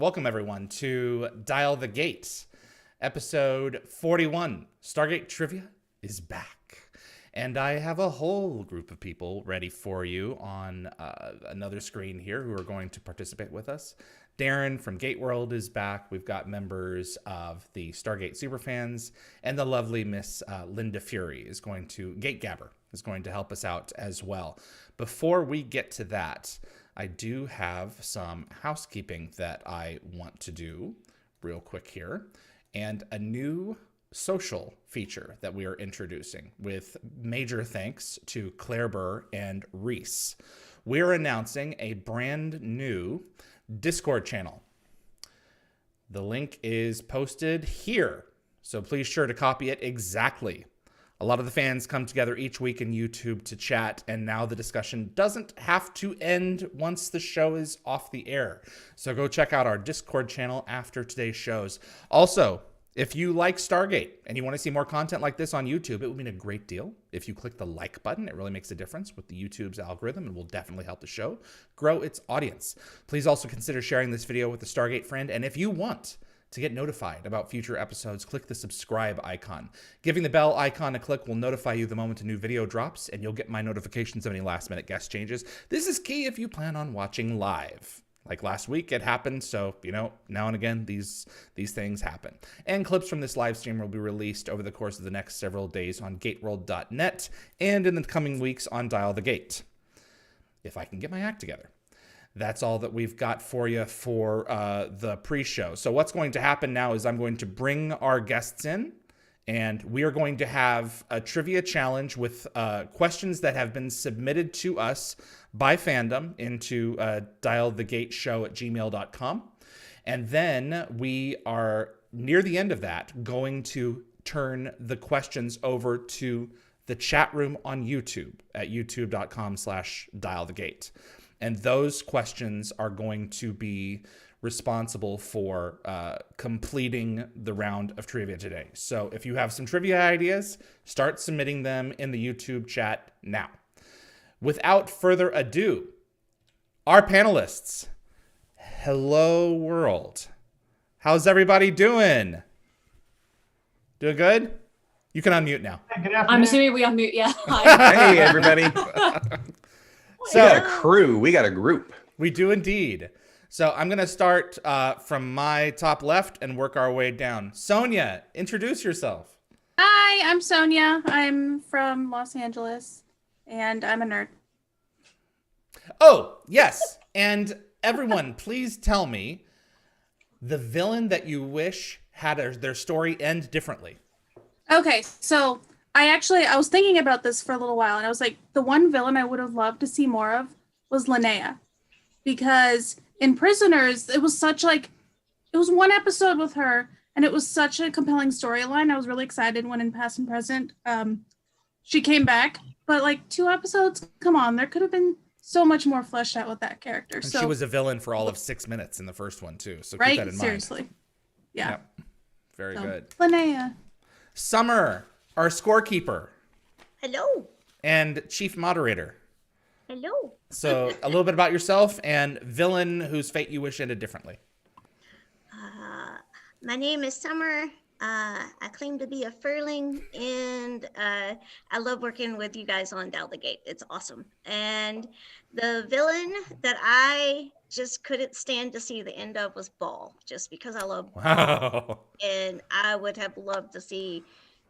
Welcome, everyone, to Dial the Gate, episode 41. Stargate Trivia is back. And I have a whole group of people ready for you on another screen here who are going to participate with us. Darren from Gate World is back. We've got members of the Stargate Superfans, and the lovely Miss Linda Fury is going to, Gate Gabber, is going to help us out as well. Before we get to that, I do have some housekeeping that I want to do real quick here, and a new social feature that we are introducing with major thanks to Claire Burr and Reese. We're announcing a brand new Discord channel. The link is posted here, so please sure to copy it exactly. A lot of the fans come together each week in YouTube to chat, and now the discussion doesn't have to end once the show is off the air. So go check out our Discord channel after today's shows. Also, if you like Stargate and you want to see more content like this on YouTube, it would mean a great deal if you click the like button. It really makes a difference with the YouTube's algorithm and will definitely help the show grow its audience. Please also consider sharing this video with a Stargate friend, and if you want to get notified about future episodes, click the subscribe icon. Giving the bell icon a click will notify you the moment a new video drops, and you'll get my notifications of any last-minute guest changes. This is key if you plan on watching live. Like last week, it happened, so, now and again, these things happen. And clips from this live stream will be released over the course of the next several days on gateworld.net and in the coming weeks on Dial the Gate, if I can get my act together. That's all that we've got for you for the pre-show. So what's going to happen now is I'm going to bring our guests in, and we are going to have a trivia challenge with questions that have been submitted to us by fandom into dialthegateshow@gmail.com. And then we are, near the end of that, going to turn the questions over to the chat room on YouTube at youtube.com/dialthegate. And those questions are going to be responsible for completing the round of trivia today. So if you have some trivia ideas, start submitting them in the YouTube chat now. Without further ado, our panelists. Hello, world. How's everybody doing? Doing good? You can unmute now. Good afternoon. I'm assuming we unmute, yeah. Hi. Hey, everybody. So, we got a crew. We got a group. We do indeed. So I'm going to start from my top left and work our way down. Sonia, introduce yourself. Hi, I'm Sonia. I'm from Los Angeles, and I'm a nerd. Oh, yes. And everyone, please tell me the villain that you wish had their story end differently. Okay, so I was thinking about this for a little while, and I was like, the one villain I would have loved to see more of was Linnea. Because in Prisoners, it was one episode with her, and it was such a compelling storyline. I was really excited when in Past and Present, she came back. But 2 episodes, come on, there could have been so much more fleshed out with that character. And she was a villain for all of 6 minutes in the first one, too. So right? keep that in mind. Seriously. Yeah. Yep. Very good. Linnea. Summer, our scorekeeper. Hello. And chief moderator. Hello. So a little bit about yourself and villain whose fate you wish ended differently. My name is Summer. I claim to be a Furling, and I love working with you guys on Dial the Gate. It's awesome. And the villain that I just couldn't stand to see the end of was Ball, just because I love Ball. Wow. And I would have loved to see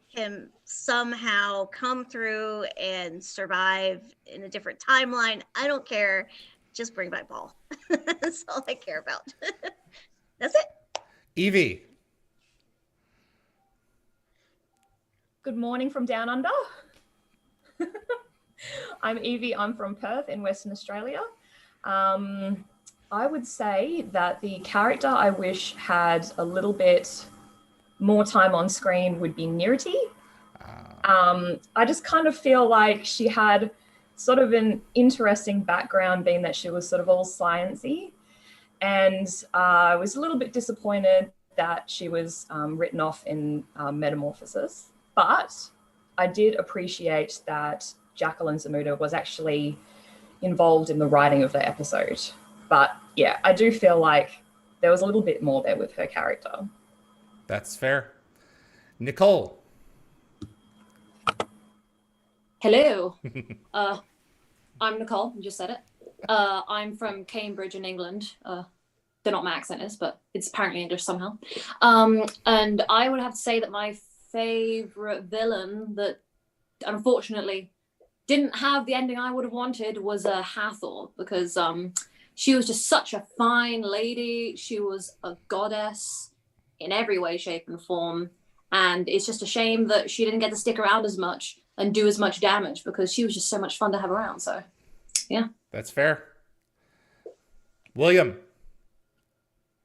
him somehow come through and survive in a different timeline. I don't care. Just bring back Ball. That's all I care about. That's it. Evie. Good morning from down under. I'm Evie. I'm from Perth in Western Australia. I would say that the character I wish had a little bit more time on screen would be Nirti. I just kind of feel like she had sort of an interesting background, being that she was sort of all sciencey. And I was a little bit disappointed that she was written off in Metamorphosis. But I did appreciate that Jacqueline Zamuda was actually involved in the writing of the episode. But yeah, I do feel like there was a little bit more there with her character. That's fair. Nicole. Hello. I'm Nicole. You just said it. I'm from Cambridge in England. They're not my accent is, but it's apparently English somehow. And I would have to say that my favorite villain that unfortunately didn't have the ending I would have wanted was Hathor, because she was just such a fine lady. She was a goddess in every way, shape, and form. And it's just a shame that she didn't get to stick around as much and do as much damage, because she was just so much fun to have around. So, yeah. That's fair. William.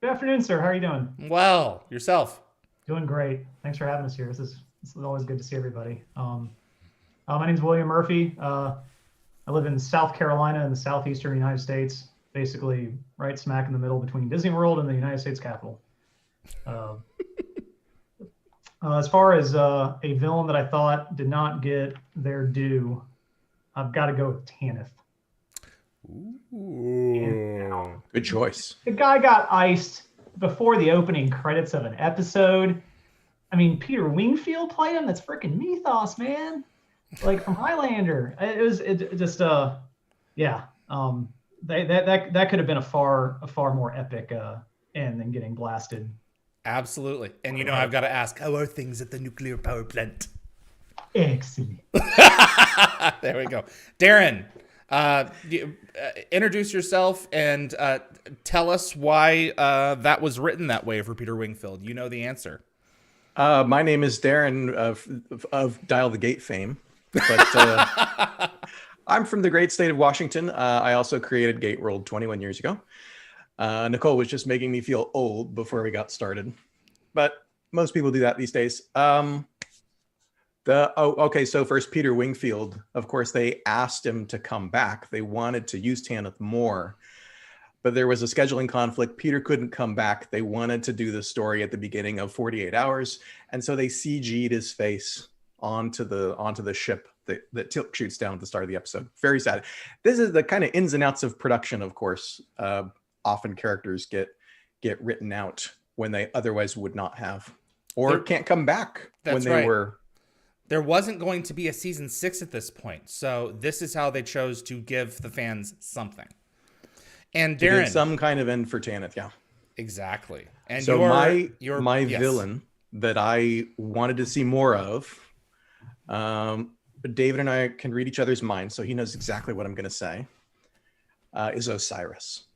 Good afternoon, sir. How are you doing? Well, yourself? Doing great. Thanks for having us here. This is always good to see everybody. My name's William Murphy. I live in South Carolina in the southeastern United States, basically right smack in the middle between Disney World and the United States Capitol. As far as a villain that I thought did not get their due, I've got to go with Tanith. Ooh. Good choice. The guy got iced before the opening credits of an episode. I mean, Peter Wingfield played him. That's freaking mythos, man. Like from Highlander. That could have been a far more epic end than getting blasted. Absolutely. And I've got to ask, how are things at the nuclear power plant? Excellent. There we go. Darren, introduce yourself and tell us why that was written that way for Peter Wingfield. You know the answer. My name is Darren of Dial the Gate fame, but I'm from the great state of Washington. I also created Gate World 21 years ago. Nicole was just making me feel old before we got started, but most people do that these days. So first, Peter Wingfield, of course, they asked him to come back. They wanted to use Tanith more, but there was a scheduling conflict. Peter couldn't come back. They wanted to do the story at the beginning of 48 Hours, and so they CG'd his face onto the ship that Tilk shoots down at the start of the episode. Very sad. This is the kind of ins and outs of production, of course. Often characters get written out when they otherwise would not have, or can't come back when they were. There wasn't going to be a season 6 at this point, so this is how they chose to give the fans something. And Darren, some kind of end for Tanith, yeah, exactly. And so my villain that I wanted to see more of. David and I can read each other's minds, so he knows exactly what I'm going to say. Is Osiris.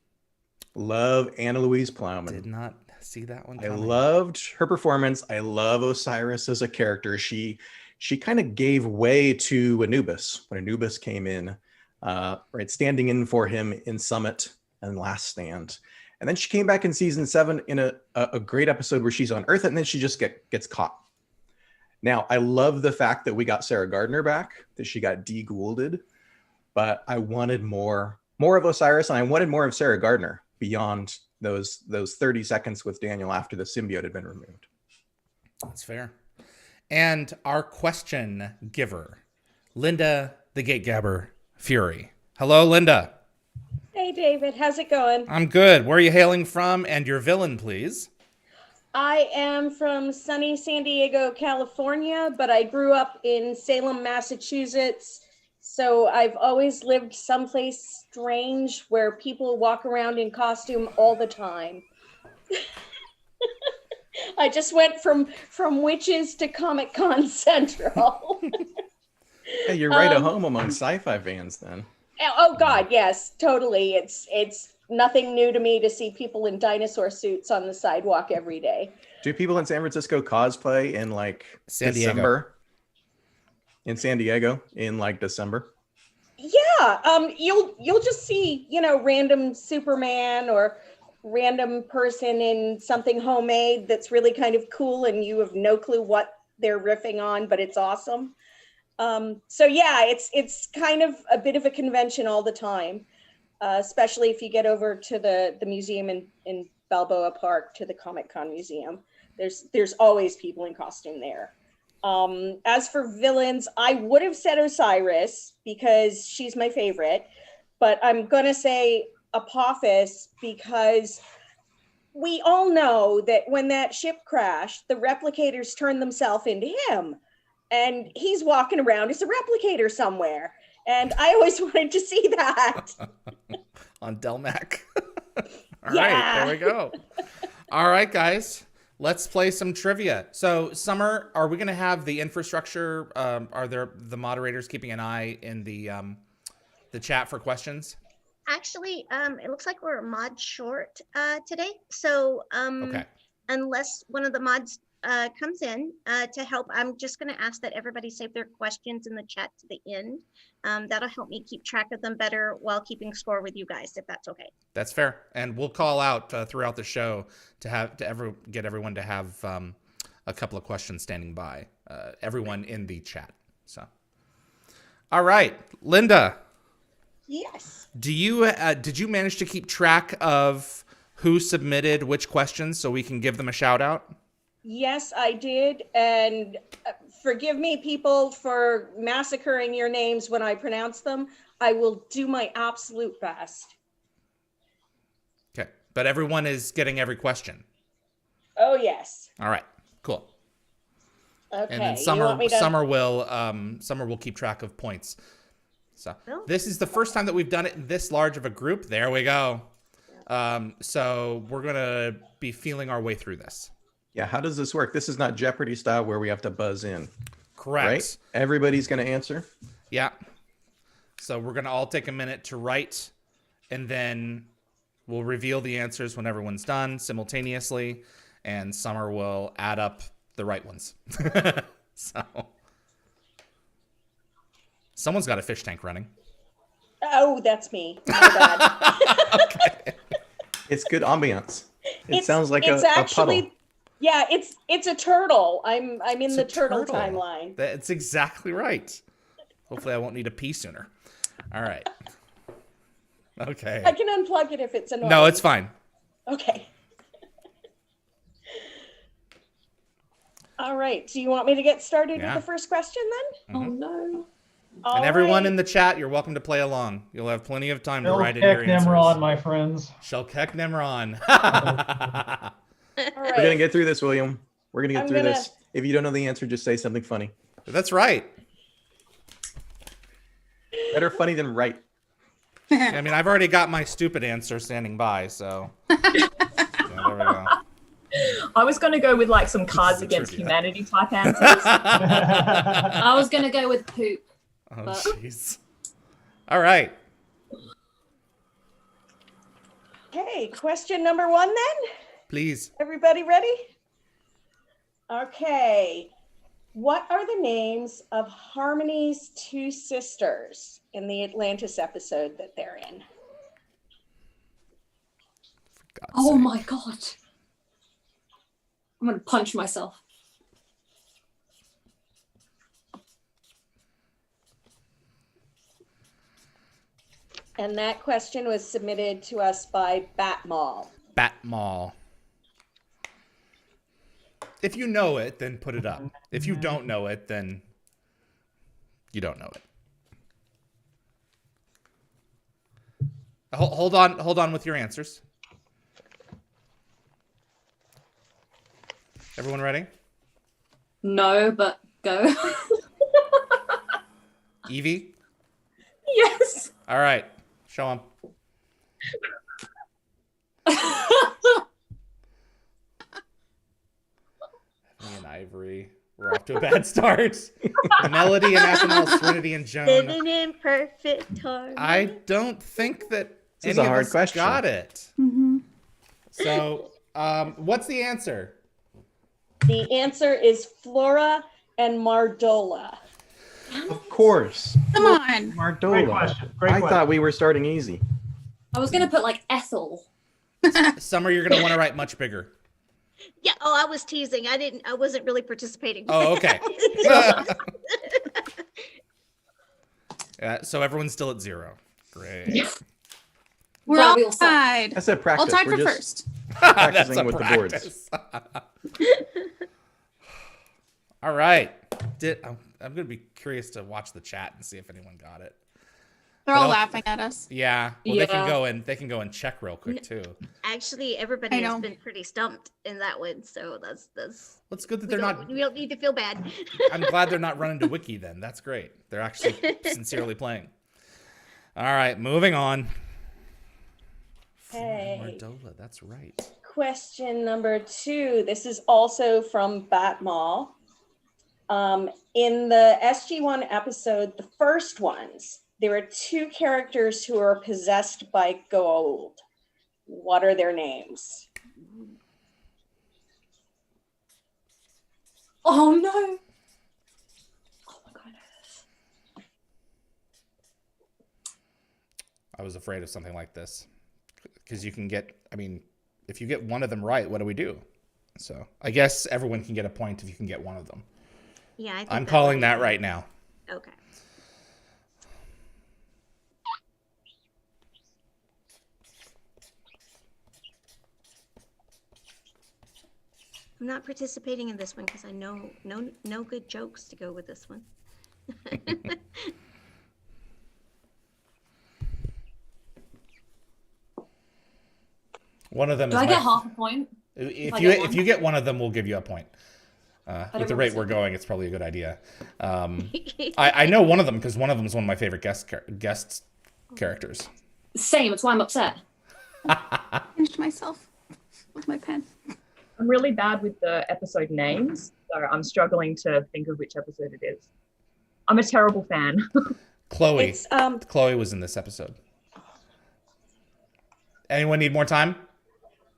Love Anna Louise Plowman. Did not see that one coming. I loved her performance. I love Osiris as a character. She kind of gave way to Anubis when Anubis came in, right, standing in for him in Summit and Last Stand. And then she came back in season 7 in a great episode where she's on Earth, and then she just gets caught. Now, I love the fact that we got Sarah Gardner back, that she got de-Goulded, but I wanted more of Osiris, and I wanted more of Sarah Gardner beyond those 30 seconds with Daniel after the symbiote had been removed. That's fair. And our question giver, Linda the Gategabber Fury. Hello, Linda. Hey, David. How's it going? I'm good. Where are you hailing from? And your villain, please. I am from sunny San Diego, California, but I grew up in Salem, Massachusetts. So I've always lived someplace strange where people walk around in costume all the time. I just went from witches to Comic-Con Central. Hey, you're right at home among sci-fi fans then. Oh God, yes, totally. It's nothing new to me to see people in dinosaur suits on the sidewalk every day. Do people in San Francisco cosplay in like December? In San Diego in like December? Yeah, you'll just see, random Superman or random person in something homemade that's really kind of cool and you have no clue what they're riffing on, but it's awesome. So yeah, it's kind of a bit of a convention all the time, especially if you get over to the museum in Balboa Park, to the Comic-Con museum. There's always people in costume there. As for villains, I would have said Osiris because she's my favorite, but I'm gonna say Apophis because we all know that when that ship crashed, the replicators turned themselves into him. And he's walking around as a replicator somewhere. And I always wanted to see that. On Delmac. All Yeah. right, there we go. All right, guys. Let's play some trivia. So, Summer, are we going to have the infrastructure? Are there the moderators keeping an eye in the chat for questions? Actually, it looks like we're a mod short today. So Okay. unless one of the mods comes in to help, I'm just going to ask that everybody save their questions in the chat to the end. That'll help me keep track of them better while keeping score with you guys, if that's okay. That's fair. And we'll call out throughout the show to get everyone to have a couple of questions standing by. Everyone in the chat. So, all right, Linda. Yes. Did you manage to keep track of who submitted which questions so we can give them a shout out? Yes, I did. And forgive me, people, for massacring your names when I pronounce them. I will do my absolute best. Okay, but everyone is getting every question. Oh, yes. All right, cool. Okay. And then you want me to... Summer will keep track of points. So this is the first time that we've done it in this large of a group. There we go. So we're gonna be feeling our way through this. Yeah, how does this work? This is not Jeopardy style where we have to buzz in. Correct. Right? Everybody's going to answer? Yeah. So we're going to all take a minute to write, and then we'll reveal the answers when everyone's done simultaneously, and Summer will add up the right ones. So someone's got a fish tank running. Oh, that's me. My bad. Okay. It's good ambiance. It sounds like it's a actually, puddle. Yeah, it's a turtle. I'm in It's the a turtle turtle. timeline. That's exactly right. Hopefully I won't need a pee sooner. All right. Okay. I can unplug it if it's annoying. No, it's fine. Okay. All right. Do you want me to get started Yeah. with the first question then? Oh no. And everyone in the chat, you're welcome to play along. You'll have plenty of time to write in your Shellkek answers. Nimrod, my friends. Shellkek Nimron. All We're right. going to get through this, William. We're going to get I'm through gonna- this. If you don't know the answer, just say something funny. That's right. Better funny than right. I mean, I've already got my stupid answer standing by, so. Yeah, there we go. I was going to go with like some Cards is a Against trivia. Humanity type answers. I was gonna go with poop. Oh, But- jeez. All right. Okay, question number one then. Please. Everybody ready? Okay. What are the names of Harmony's two sisters in the Atlantis episode that they're in? God's Oh sake. my god. I'm gonna punch myself. And that question was submitted to us by Batmall. Batmall. If you know it, then put it up. If you don't know it, then you don't know it. Hold on with your answers. Everyone ready? No, but go. Evie? Yes. All right. Show him. Me and Ivory. We're off to a bad start. Melody and FNL, Serenity and Joan. Living in perfect harmony. I don't think that This is any a of hard us question. got it. Mm-hmm. So, what's the answer? The answer is Flora and Mardola. Of course. Come on. Mardola. Great question. Great I question. thought we were starting easy. I was gonna put like Ethel. Summer, you're gonna want to write much bigger. Yeah. Oh, I was teasing. I wasn't really participating. Oh, okay. So everyone's still at 0. Great. We're Glad all we all suck. tied. I said practice. All tied We're for just first. That's practicing a with the boards. practice. All right. I'm going to be curious to watch the chat and see if anyone got it. They're all laughing at us. Yeah. Well, Yeah. they can go and check real quick too. Actually, everybody has been pretty stumped in that one, so that's. Well, it's good that we they're don't- not. We don't need to feel bad. I'm glad they're not running to Wiki then. That's great. They're actually sincerely playing. All right, moving on. Hey. Mardola, that's right. Question number 2. This is also from Batmall. In the SG1 episode, the first ones, there are 2 characters who are possessed by gold. What are their names? Oh no! Oh my god, I know this. I was afraid of something like this because you can get. I mean, if you get one of them right, what do we do? So I guess everyone can get a point if you can get one of them. Yeah, I think I'm calling that right now. Okay. I'm not participating in this one because I know no good jokes to go with this one. One of them. Do is I my- get half a point? If you get one of them, we'll give you a point. With the don't rate we're going, it's probably a good idea. I know one of them because one of them is one of my favorite guest characters. Same. It's why I'm upset. Finished myself with my pen. I'm really bad with the episode names, so I'm struggling to think of which episode it is. I'm a terrible fan. Chloe. It's Chloe was in this episode. Anyone need more time?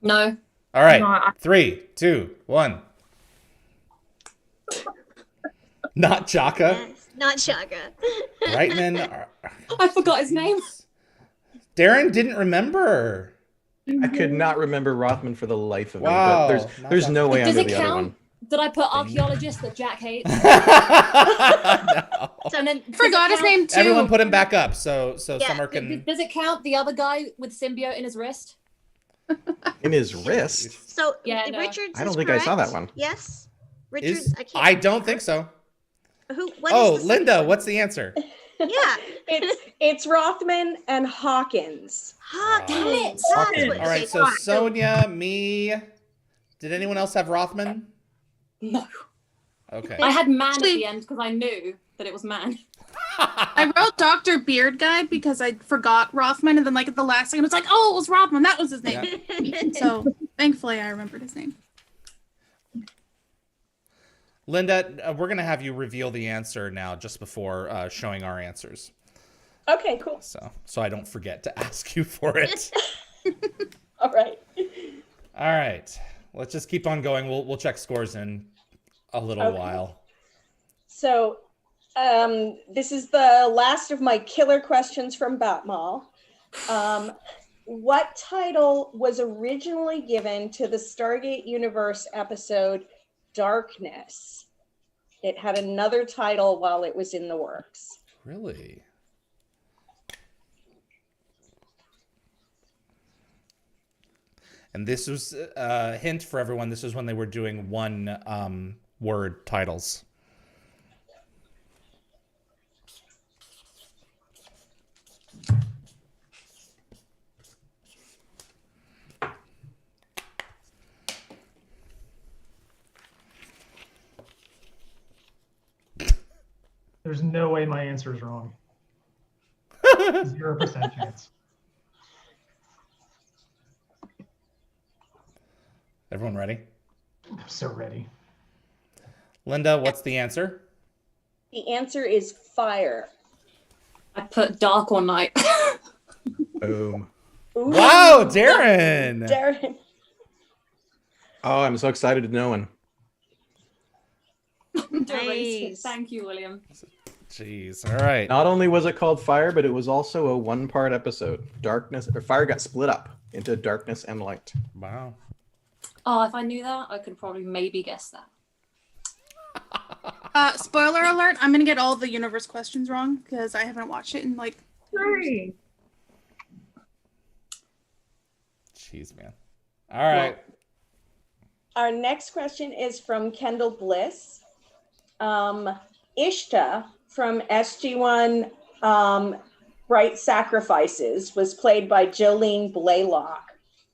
No. All right. No, 3, 2, 1. Not Chaka. Yes, not Shaka. Reitman. I forgot his name. Darren didn't remember. I could not remember Rothman for the life of me. Wow. But there's no way I Does know it the other count? one. Did I put archaeologist that Jack hates? No. And then Forgot his name too. Everyone put him back up so Yeah, Summer can. Does it count the other guy with symbiote in his wrist? In his wrist. So Yeah, no. Richards. I don't is think I saw correct. that one. Yes, Richards. Is, I can't. I don't think so. Who? What Oh, is the Linda, second one? what's the answer? Yeah, it's Rothman and Hawkins. Hawkins. Damn it. That's Hawkins. what- All right, okay, so fine. Sonia, me. Did anyone else have Rothman? No. Okay. I had man at Actually- the end because I knew that it was man. I wrote Dr. Beard Guy because I forgot Rothman, and then like at the last second, it's like, oh, it was Rothman. That was his name. So thankfully, I remembered his name. Linda, we're going to have you reveal the answer now just before showing our answers. Okay, cool. So I don't forget to ask you for it. All right. All right. Let's just keep on going. We'll check scores in a little Okay. while. So this is the last of my killer questions from Batmall. What title was originally given to the Stargate Universe episode Darkness? It had another title while it was in the works. Really? And this was a hint for everyone. This was when they were doing one word titles. There's no way my answer is wrong. 0% chance. Everyone ready? I'm so ready. Linda, what's the answer? The answer is fire. I put dark or night. Boom. Ooh, Wow, Darren! Darren. Oh, I'm so excited to know one. Nice. Thank you, William. Jeez. All right. Not only was it called Fire, but it was also a one-part episode. Darkness or Fire got split up into Darkness and Light. Wow. Oh, if I knew that, I could probably maybe guess that. Spoiler alert, I'm going to get all the universe questions wrong because I haven't watched it in like... Sorry. Jeez, man. All right. Our next question is from Kendall Bliss. Ishta from SG1 Bright Sacrifices was played by Jolene Blaylock.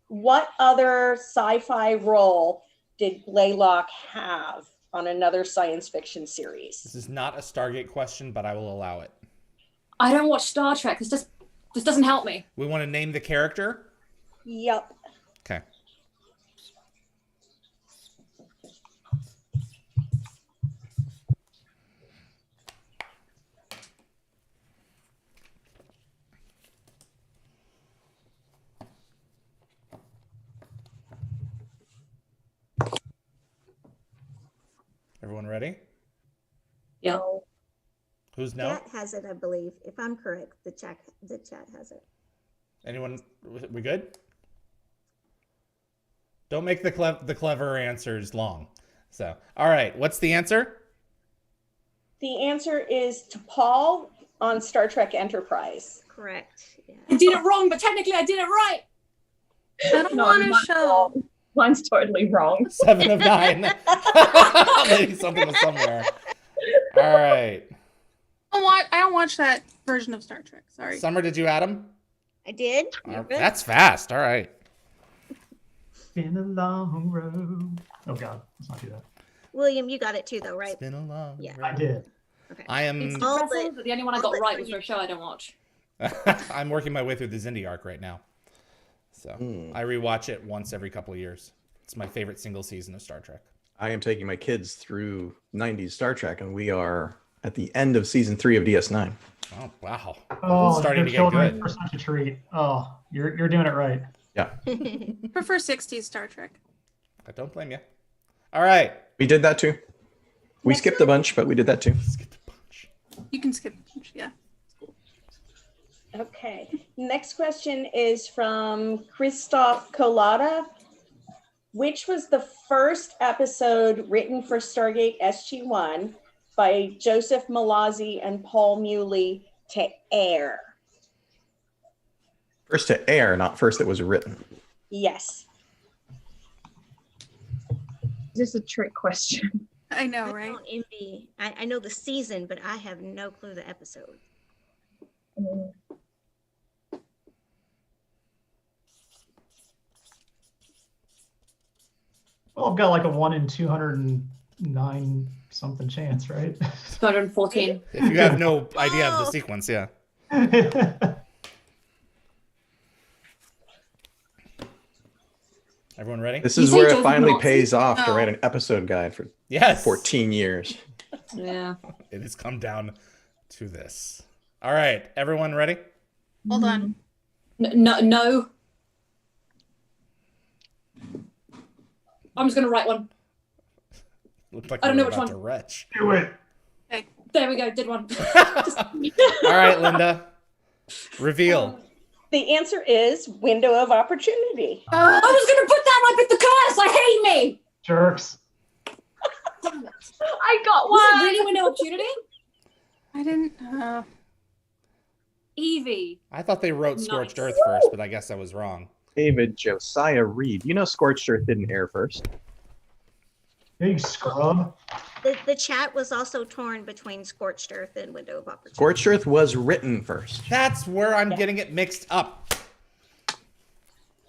What other sci-fi role did Blaylock have on another science fiction series? This is not a Stargate question, but I will allow it. I don't watch Star Trek. This doesn't help me. We want to name the character? Yep. Okay. Everyone ready? Yeah. Who's no? Chat has it, I believe. If I'm correct, the chat has it. Anyone? We good? Don't make the clever answers long. So, all right. What's the answer? The answer is T'Pol on Star Trek Enterprise. Correct. Yeah. I did it wrong, but technically I did it right. I don't No, want to mine's show. wrong. Mine's totally wrong. 7 of 9. Maybe something was somewhere. All right. I don't watch that version of Star Trek. Sorry. Summer, did you add them? I did. You're good. That's fast. All right. Been a long road. Oh God, let's not do that. William, you got it too, though, right? It's been a long Yeah. I did. Okay. I am. It's All impressive, but the only one I got all right but was for a show I don't watch. I'm working my way through the Xindi arc right now. So I rewatch it once every couple of years. It's my favorite single season of Star Trek. I am taking my kids through 90s Star Trek, and we are at the end of season 3 of DS9. Oh wow! Oh, It's starting to your get children good. are such a treat. Oh, you're doing it right. Yeah, Prefer 60s Star Trek. I don't blame you. All right. we did that too. We skipped a bunch, but we did that too. Skip the punch. You can skip. Yeah. Okay. Next question is from Christoph Kolata. Which was the first episode written for Stargate SG-1 by Joseph Malazzi and Paul Muley to air? First to air, not first that was written. Yes. Is this a trick question? I know, I right? don't envy. I know the season, but I have no clue the episode. Mm, Well, I've got like a 1 in 209 something chance, right? 214. If you have no idea of the sequence, yeah. Everyone ready? This You is say where it Joseph finally Malazzi? pays off to Oh. write an episode guide for Yes. 14 years. Yeah. It has come down to this. All right. Everyone ready? Hold on. No. I'm just gonna write one. Looked like I don't we know were which about one. to retch. Do it. There we go. Did one. All right, Linda. Reveal. The answer is Window of Opportunity. I was gonna put that one, but the class. I hate me. Jerks. I got Was it one. really Window Opportunity? I didn't. Evie. I thought they wrote Scorched Nice. Earth first, but I guess I was wrong. David Josiah Reed. You know Scorched Earth didn't air first. Yeah, you scrub. The chat was also torn between Scorched Earth and Window of Opportunity. Scorched Earth was written first. That's where I'm getting it mixed up.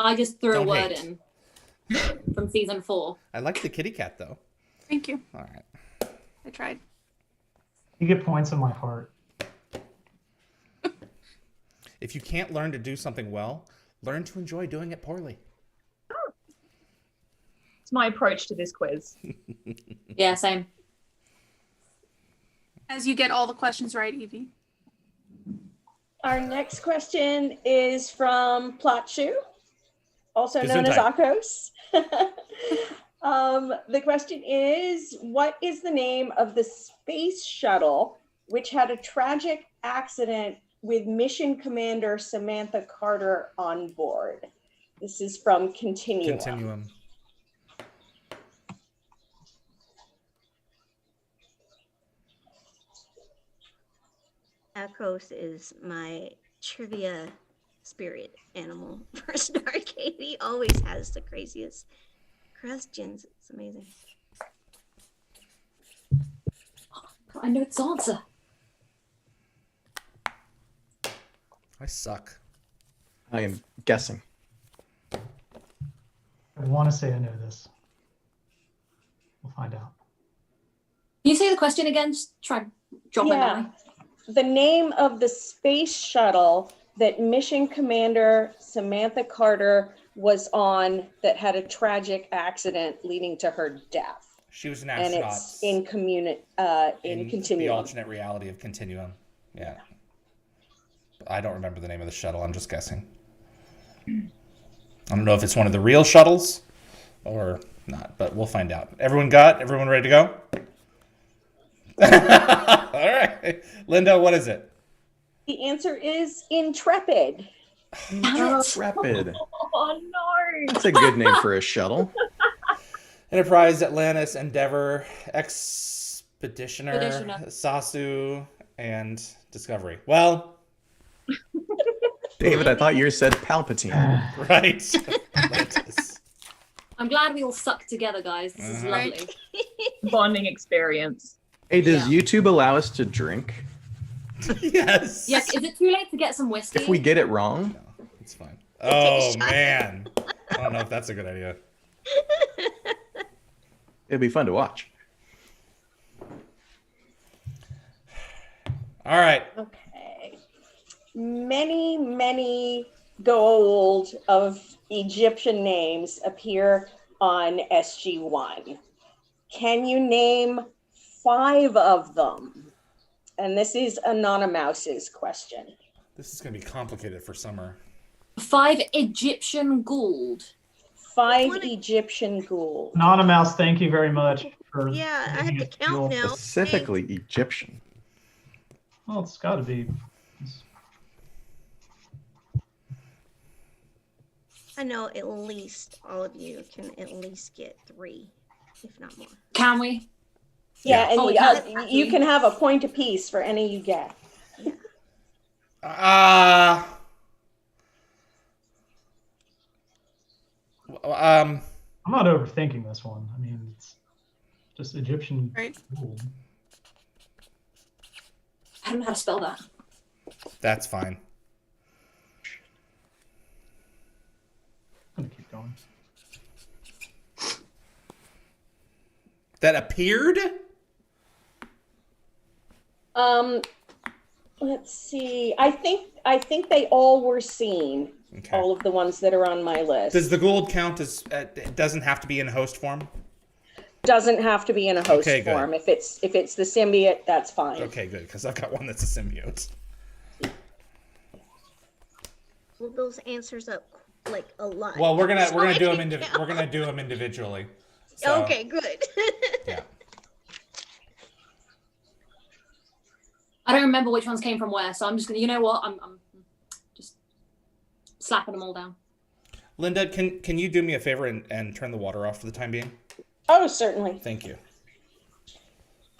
I just threw Don't a word hate. in from season 4. I like the kitty cat, though. Thank you. All right. I tried. You get points in my heart. If you can't learn to do something well, learn to enjoy doing it poorly. It's my approach to this quiz. Yeah, same. As you get all the questions right, Evie. Our next question is from Platshu, also known as Akos. The question is, what is the name of the space shuttle which had a tragic accident with mission commander Samantha Carter on board? This is from Continuum. Continuum. Akros is my trivia spirit animal for Stargate. He always has the craziest questions. It's amazing. I know its answer. I suck. I am guessing. I want to say I know this. We'll find out. Can you say the question again? Just try and jog my memory. The name of the space shuttle that Mission Commander Samantha Carter was on that had a tragic accident leading to her death. She was an And astronaut. it's in in Continuum. the alternate reality of Continuum. Yeah. I don't remember the name of the shuttle. I'm just guessing. I don't know if it's one of the real shuttles or not, but we'll find out. Everyone ready to go? All right. Linda, what is it? The answer is Intrepid. Intrepid. Oh no! That's a good name for a shuttle. Enterprise, Atlantis, Endeavor, Expeditioner, Expeditioner. Sasu, and Discovery. Well, David, I thought yours said Palpatine. right. Atlantis. I'm glad we all suck together, guys. This is lovely. Bonding experience. Hey, does YouTube allow us to drink Yes. Yes, is it too late to get some whiskey? if we get it wrong? No, it's fine. take a Oh, shot. man. I don't know if that's a good idea. It'd be fun to watch. All right. Okay. Many gold of Egyptian names appear on SG-1. Can you name 5 of them? And this is Anonymouse's question. This is going to be complicated for Summer. 5 Egyptian gold. 5 What a- Egyptian gold. Anonymous, thank you very much for. Yeah, I have making to us count feel- now. Specifically Egyptian. Well, it's got to be. I know at least all of you can at least get 3, if not more. Can we? Yeah, and Oh, you can have a point apiece for any you get. I'm not overthinking this one. I mean, it's just Egyptian Right. gold. I don't know how to spell that. That's fine. I'm gonna keep going. That appeared? Let's see. I think they all were seen. Okay. All of the ones that are on my list. Does the gold count as it doesn't have to be in host form? Doesn't have to be in a host Okay, good. form. If it's the symbiote, that's fine. Okay, good, because I've got one that's a symbiote. Well, those answers up like a lot. Well, we're gonna So do I them can count. we're gonna do them individually. So, Okay, good. Yeah. I don't remember which ones came from where, so I'm just gonna. You know what? I'm just slapping them all down. Linda, can you do me a favor and turn the water off for the time being? Oh, certainly. Thank you.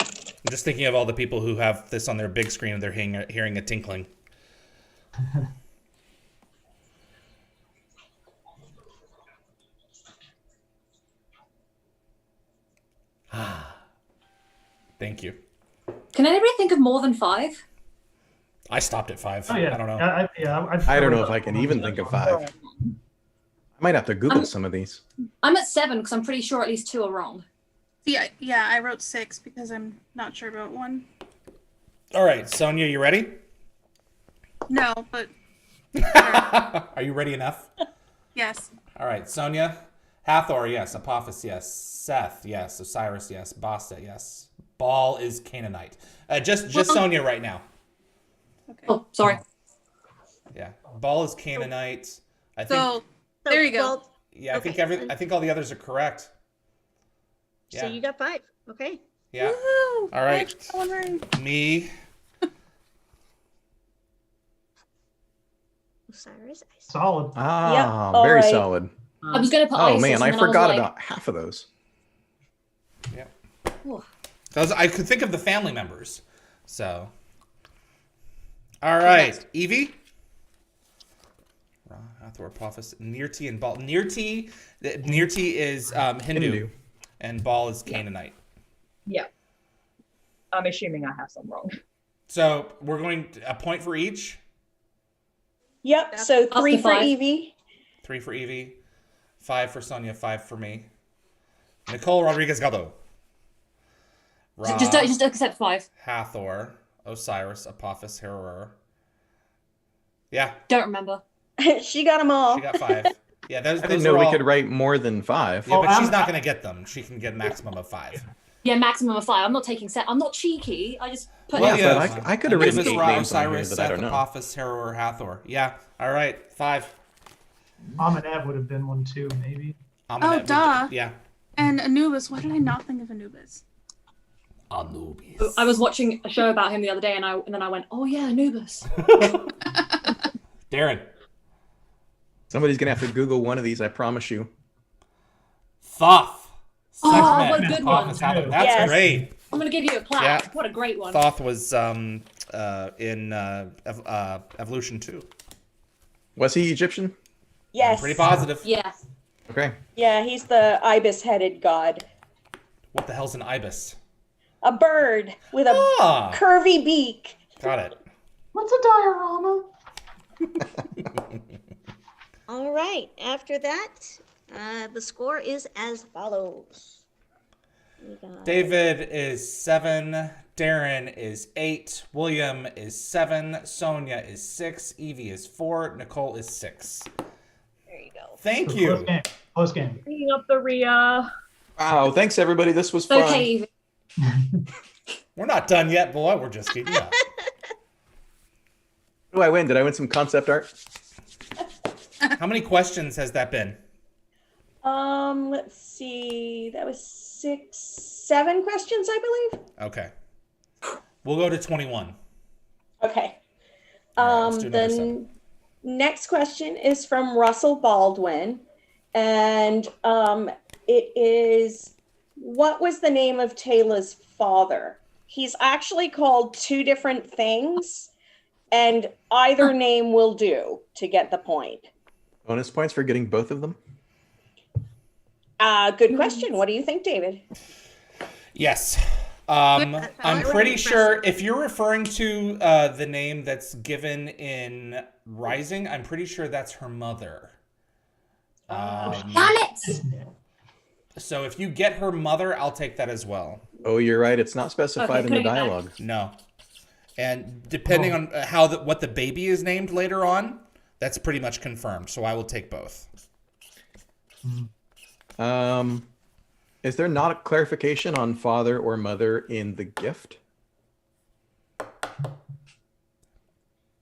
I'm just thinking of all the people who have this on their big screen and they're hearing a tinkling. Thank you. Can anybody think of more than 5? I stopped at 5. Oh yeah. I don't know. I don't know if I can even think of 5. I might have to Google some of these. I'm at 7 because I'm pretty sure at least 2 are wrong. Yeah, I wrote 6 because I'm not sure about 1. All right, Sonia, you ready? No, but Are you ready enough? yes. All right, Sonia. Hathor, yes. Apophis, yes. Seth, yes. Osiris, yes. Basta, yes. Baal is Canaanite. Just Sonia right now. Okay. Oh, sorry. Yeah. Baal is Canaanite. I think. So there you go. Well, Yeah, okay. I think all the others are correct. Yeah. So you got 5. Okay. Yeah. Woohoo! All right. I won right. Me. Osiris. Solid. Ah, all very right. solid. I was gonna put Oh ISIS, man, and I then was forgot like, about half of those. Yeah. "Whew." I could think of the family members. So. All right, Evie. Ra, Hathor, Apophis, Nirti, and Baal. Nirti is Hindu, and Baal is Canaanite. Yeah. I'm assuming I have some wrong. So we're going a point for each. Yep. So Up to 3 for 5. Evie. 3 for Evie, 5 for Sonia, 5 for me. Nicole Rodriguez Galdo. Ra, Just accept 5. Hathor, Osiris, Apophis, Heroer. Yeah, Don't remember. She got them all. she got 5. Yeah, those I didn't are know we all- could write more than 5. Yeah, Oh, but she's I'm- not going to get them. She can get a maximum of 5. Yeah, maximum of 5. I'm not taking set. I'm not cheeky. I just put Well, it. yeah, but I could have written Anubis, 8 Ra, names on here Osiris, that I Seth, don't know. Apophis, Heroer, Hathor. Yeah, all right, 5. Amunet would have been one too, maybe. Amenet, duh. Yeah. And Anubis. Why did I not think of Anubis? Anubis. I was watching a show about him the other day, and then I went, "Oh yeah, Anubis." Darren. Somebody's going to have to Google one of these, I promise you. Thoth. Oh, Sekhmet, what a good Apophis, one. Hathor. That's Yes. great. I'm gonna give you a clap. Yeah. What a great one. Thoth was in Evolution 2. Was he Egyptian? Yes. Pretty positive. Yeah. Okay. Yeah, he's the ibis-headed god. What the hell's an ibis? A bird with a Ah, curvy beak. got it. What's a diorama? All right. After that, the score is as follows. We got- David is 7. Darren is 8. William is 7. Sonia is 6. Evie is 4. Nicole is 6. There you go. Thank Close you. game. Close game. Bringing up the Rhea. Wow, thanks everybody. This was fun. Okay, Evie. We're not done yet, boy. We're just getting up. What do I win? Did I win some concept art? How many questions has that been? Let's see. That was 7 questions, I believe. Okay. We'll go to 21. Okay. All right, let's do another The 7. next question is from Russell Baldwin, and it is, what was the name of Taylor's father? He's actually called 2 different things, and either name will do to get the point. Bonus points for getting both of them? Good question. What do you think, David? Yes. That I'm would pretty be sure impressive. if you're referring to the name that's given in Rising, I'm pretty sure that's her mother. Damn it! So if you get her mother, I'll take that as well. Oh, you're right. It's not specified in the putting it back. dialogue. No. And depending on what the baby is named later on, that's pretty much confirmed. So I will take both. Is there not a clarification on father or mother in the gift?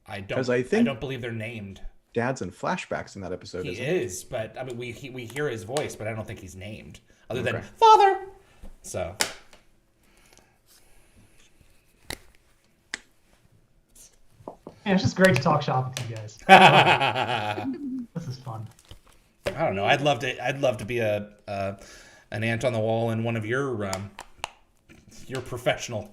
I 'Cause don't. I think- I don't believe they're named. Dad's in flashbacks in that episode. He isn't is, but I mean, we hear his voice, but I don't think he's named other than Okay. father. So Yeah, it's just great to talk shop with you guys. I This is fun. don't know. I'd love to be an ant on the wall in one of your professional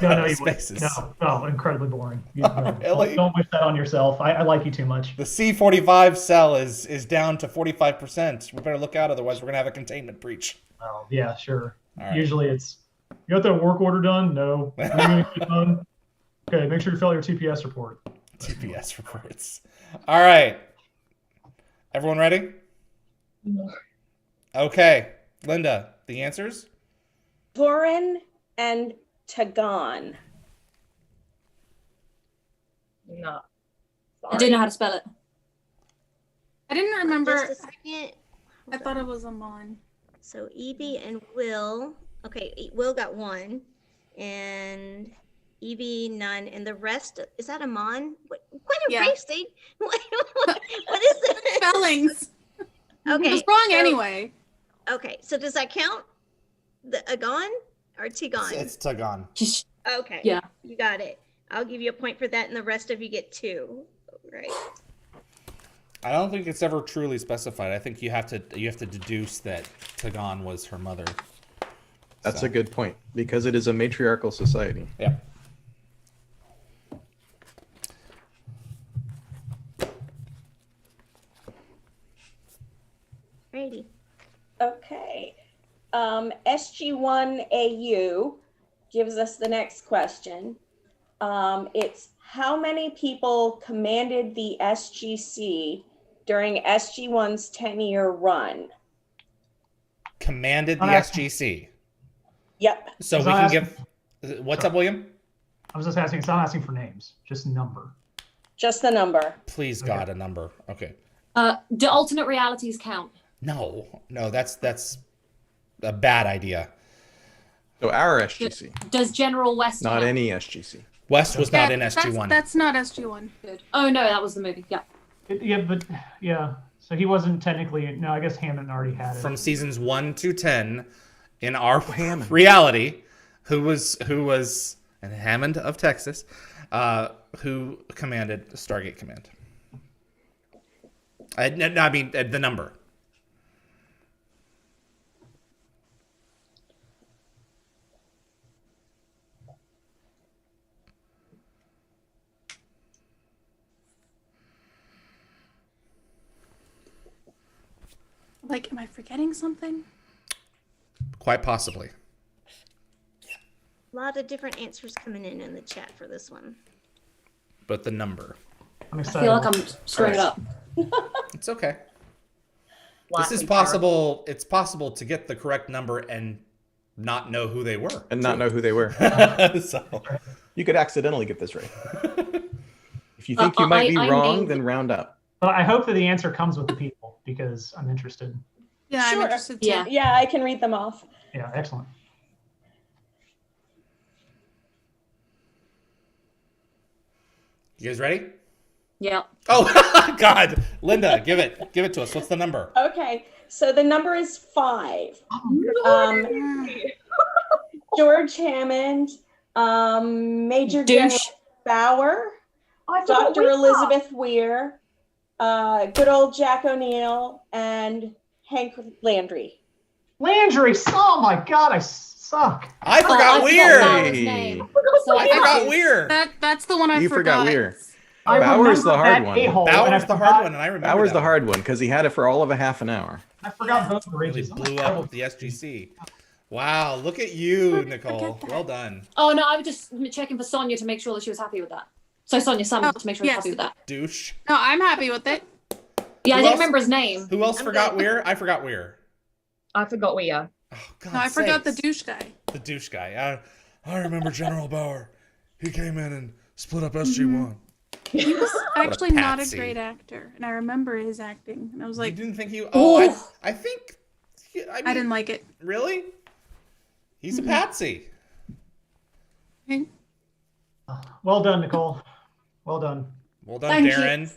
No, you spaces. no, incredibly boring. Really? Don't wish that on yourself. I like you too much. The C45 cell is down to 45%. We better look out, otherwise we're gonna have a containment breach. Oh, yeah, sure. All right. Usually it's, you got that work order done? No. When are you gonna get it done? Okay, make sure you fill out your TPS report. TPS reports. All right. Everyone ready? Okay. Linda, the answers? Torin and Tagon. No. I do know how to spell it. I didn't remember. Just a second. I thought it was Amon. So Evie and Will. Okay, Will got 1, and Evie none, and the rest. Is that Amon? What Yeah. embracing? What is it? Spellings. Okay, It was wrong so- anyway. Okay, so does that count? The Agon or Tigon? It's Tagon. Just Okay. yeah. You got it. I'll give you a point for that, and the rest of you get 2. Right. I don't think it's ever truly specified. I think you have to deduce that Tagon was her mother. That's So, a good point, because it is a matriarchal society. Yeah. Righty. Okay. SG1AU gives us the next question. It's how many people commanded the SGC during SG-1's 10-year run? Commanded the Okay. SGC. Yep. So Was we I can asking- give. What's Sorry. up, William? I was just asking, so I'm asking for names, just number. Just the number. Please, God, a number. Okay. Do alternate realities count? No, that's a bad idea. So our SGC, Does General West not count? any SGC. West was not in that's- SG1. That's not SG1. Good. Oh no, that was the movie. Yeah. Yeah. So he wasn't technically. No, I guess Hammond already had it. From seasons 1 to 10 in our Hammond. reality, who was and Hammond of Texas, who commanded Stargate Command. I mean the number. Like, am I forgetting something? Quite possibly. A lot of different answers coming in the chat for this one. But the number. I'm I excited. feel like I'm screwing it up. It's okay. Lot This is of possible. It's possible to get the correct number and not know who they were. And not know who they were. So, You could accidentally get this right. If you think you might be I wrong, named- then round up. But I hope that the answer comes with the people because I'm interested. Yeah, I'm Sure. interested too. Yeah. Yeah, I can read them off. Yeah, excellent. you guys ready? Yeah. Oh God, Linda, give it to us. What's the number? Okay, so the number is 5. George Hammond, Major General Douche. Bauer, I forgot Dr. we Elizabeth Weir, good old Jack O'Neill, and Hank Landry. Landry. Oh my God, I suck. I forgot I forgot Weir. Bauer's name. So I forgot Weir. That's the one I You forgot Weir. I Bauer's the remember hard that one. a-hole, and I Bauer's the hard forgot- one, and I remember That was that the one. hard one because he had it for all of a half an hour. I forgot both the Really regions. blew up the SGC. Wow, look at you, Nicole. Well done. Oh no, I was just checking for Sonia to make sure that she was happy with that. So Sonia Sam to make sure she was yes. happy with that. Douche. No, I'm happy with it. Yeah, I Who didn't else? remember his name. Who else I'm forgot good. Weir? I forgot Weir. I forgot we are. Oh, God No, I forgot the sakes. douche guy. The douche guy. I remember General Bauer. He came in and split up SG1. He was actually not a patsy. great actor, and I remember his acting, and I was You like, didn't think he? Oh, Ooh. I think. I, mean, I didn't like it. Really? He's a patsy. Okay. Well done, Nicole. Well done. Well done, Thank you. Darren.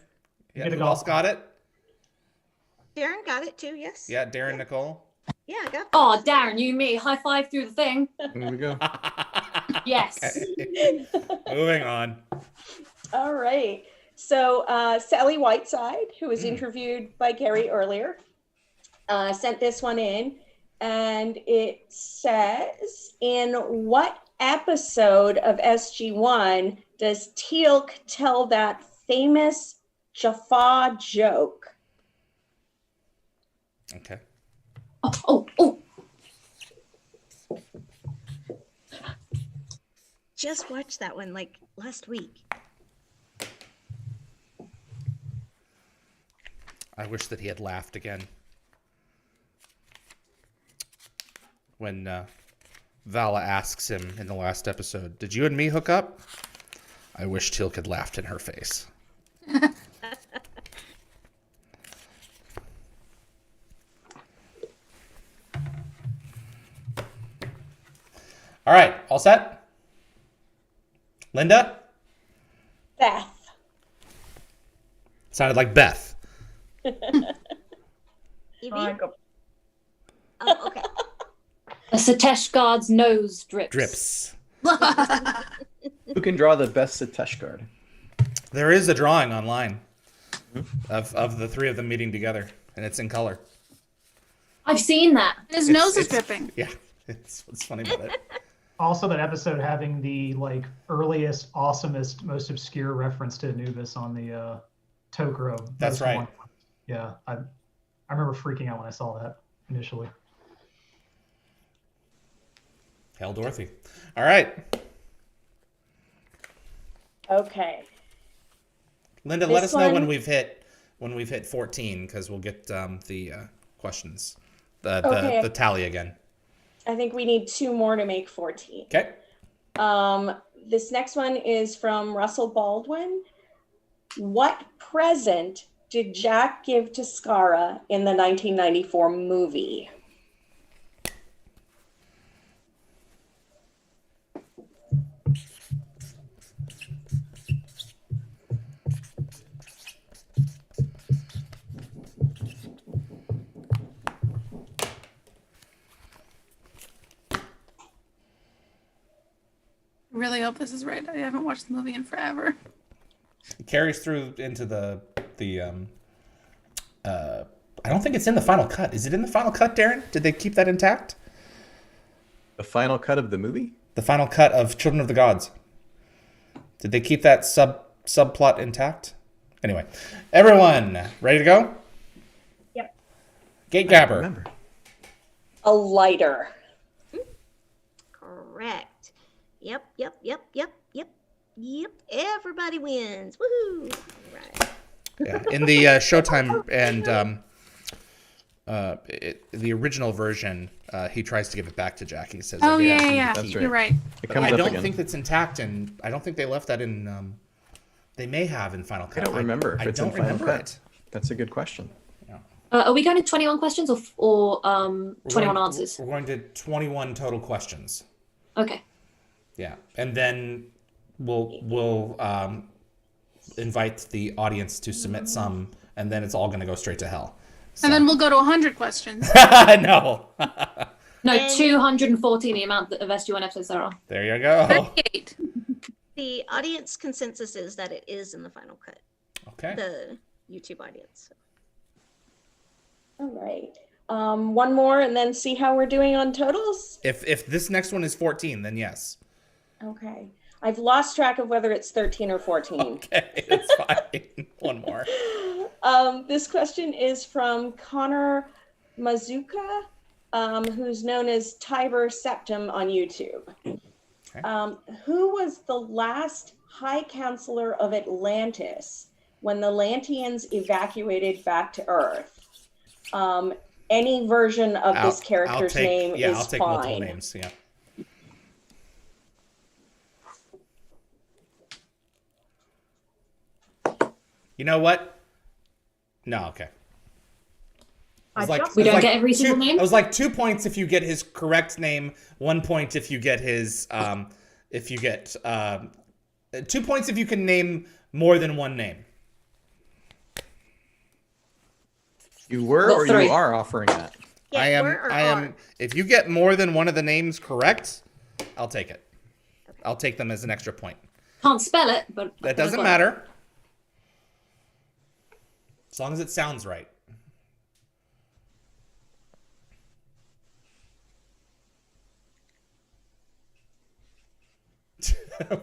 Yeah, Get a who else golf. got it? Darren got it too, yes? Yeah, Darren, Nicole. Yeah, I got Oh, Darren, you and me, high five through the thing. There we go. Yes. Okay. Moving on. All right. So Sally Whiteside, who was interviewed by Gary earlier, sent this one in, and it says, in what episode of SG-1 does Teal'c tell that famous Jaffa joke? Okay. Oh. Just watched that one like last week. I wish that he had laughed again. When Vala asks him in the last episode, "Did you and me hook up?" I wish Teal'c had laughed in her face. All right, all set? Linda? Beth. Sounded like Beth. Evie? I got Oh, okay. A Satesh guard's nose drips. Drips. Who can draw the best Satesh card? There is a drawing online of the three of them meeting together, and it's in color. I've seen that. His It's- nose is it's- dripping. Yeah, it's what's funny about it. Also, that episode having the like earliest, awesomest, most obscure reference to Anubis on the Tok'ra. That's most right. wanted. Yeah, I remember freaking out when I saw that initially. Hail Dorothy. All right. Okay. Linda, This let us know when one- we've hit 14, because we'll get the questions, the Okay. the tally again. I think we need 2 more to make 14. Okay. This next one is from Russell Baldwin. What present did Jack give to Skara in the 1994 movie? I really hope this is right. I haven't watched the movie in forever. It carries through into the I don't think it's in the final cut. Is it in the final cut, Darren? Did they keep that intact? The final cut of the movie? The final cut of Children of the Gods. Did they keep that subplot intact? Anyway, everyone, ready to go? Yep. Gate I Gabber. remember. A lighter. Correct. Yep. Everybody wins. Woohoo! Right. Yeah. In the Showtime and the original version, he tries to give it back to Jack. He says, Oh, "It yeah, has to be yeah. the That's key." right. You're right. It But comes I up don't again. think that's intact, and I don't think they left that in. They may have in Final Cut. I don't remember if I it's in don't Final remember Cut. it. That's a good question. Are we going to 21 questions or We're 21 going- answers? We're going to 21 total questions. Okay. Yeah, and then we'll invite the audience to submit some, and then it's all going to go straight to hell. So. And then we'll go to 100 questions. No. No, And- 214, the amount of SG1 episodes there are. There you go. 38. The audience consensus is that it is in the final cut. Okay. The YouTube audience. All right. One more and then see how we're doing on totals. If this next one is 14, then yes. Okay. I've lost track of whether it's 13 or 14. Okay, that's fine. One more. This question is from Connor Mazuka, who's known as Tiber Septum on YouTube. Okay. Who was the last High Counselor of Atlantis when the Lanteans evacuated back to Earth? Any version of this character's name is I'll take fine. multiple names. Yeah. You know what? No, okay. I just- We it was don't get every two- single name? It was like 2 points if you get his correct name, 1 point if you get his if you get 2 points if you can name more than one name. You were Got or 3. you are offering that? Yeah, I am were or I are? am if you get more than one of the names correct, I'll take it. I'll take them as an extra point. Can't spell it, but That doesn't matter. As long as it sounds right.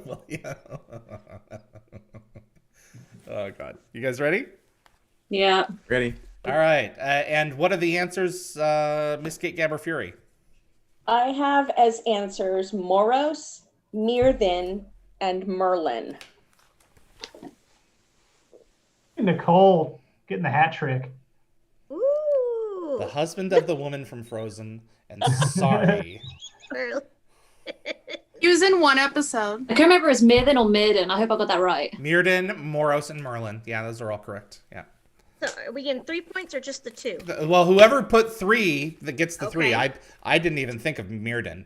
Well, yeah. Oh God, you guys ready? Yeah. Ready? All right. And what are the answers, Miss Kate Gabber Fury? I have as answers Moros, Mirthin, and Merlin. Nicole getting the hat trick. Ooh. The husband of the woman from Frozen, and sorry. Well, He was in one episode. I can't remember if it's Mirthin or Mirden. I hope I got that right. Mirden, Moros, and Merlin. Yeah, those are all correct. Yeah. so are we getting 3 points or just the 2? Well, whoever put 3 that gets the 3. Okay. I didn't even think of Mirden.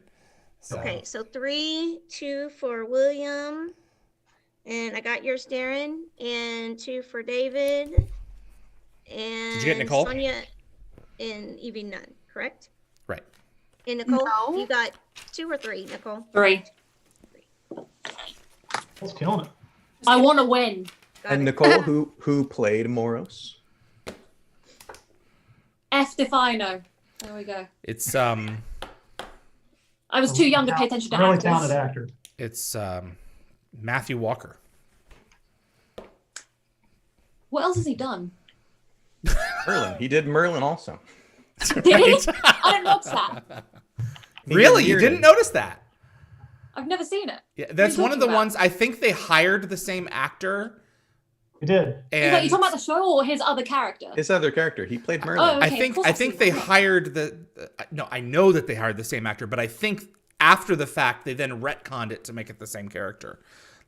So. Okay, so 3, 2 for William, and I got yours, Darren, and 2 for David, and you get Nicole? Sonia, and Evie none, correct? Right. And Nicole, No. you got 2 or 3, Nicole? 3. Nicole's killing it. I want to win. Got And it. Nicole, who played Moros? F if I know. There we go. It's I was too young to pay attention to Really actors. talented actor. it's Matthew Walker. What else has he done? Merlin. He did Merlin also. Did he? I didn't notice that. He Really? did You Mirden. didn't notice that? I've never seen it. Yeah, that's one of the talking about? ones. I think they hired the same actor. We did. And Wait, you talking about the show or his other character? His other character, he played Merlin. Oh, I okay, of think course I I've think seen they it. hired the. No, I know that they hired the same actor, but I think after the fact they then retconned it to make it the same character.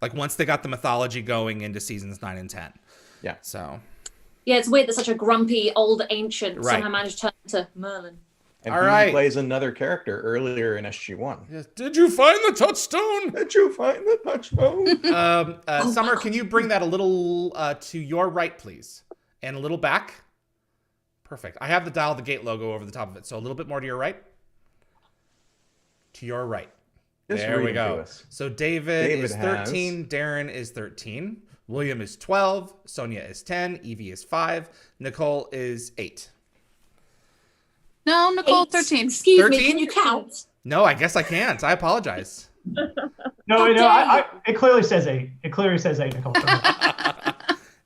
Like once they got the mythology going into seasons 9 and 10. Yeah. So. Yeah, it's weird that such a grumpy old ancient Right. somehow managed to turn into Merlin. And All he right. plays another character earlier in SG1. Yes. Did you find the touchstone? Did you find the touchstone? Summer, can you bring that a little to your right, please? And a little back. Perfect. I have the Dial the Gate logo over the top of it, so a little bit more to your right. To your right. Just There we read it to go. us. So David is has- 13, Darren is 13, William is 12, Sonia is 10, Evie is 5, Nicole is 8. No, Nicole, 8. 13. Excuse 13? me, can you count? No, I guess I can't. I apologize. No, How no, dare it clearly says 8. It clearly says 8, Nicole. Sorry. 10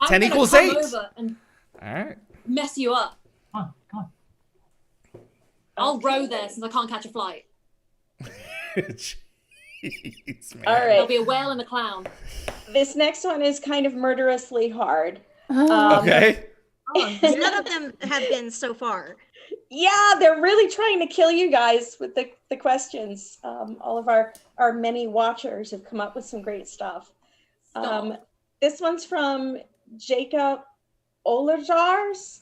gonna equals come 8. over and All right. mess you up. Come on. I'll row there since I can't catch a flight. Jeez, man. All There'll right. be a whale and a clown. This next one is kind of murderously hard. Okay. None of them have been so far. Yeah, they're really trying to kill you guys with the questions. All of our many watchers have come up with some great stuff. Stop. This one's from Jacob Olajars.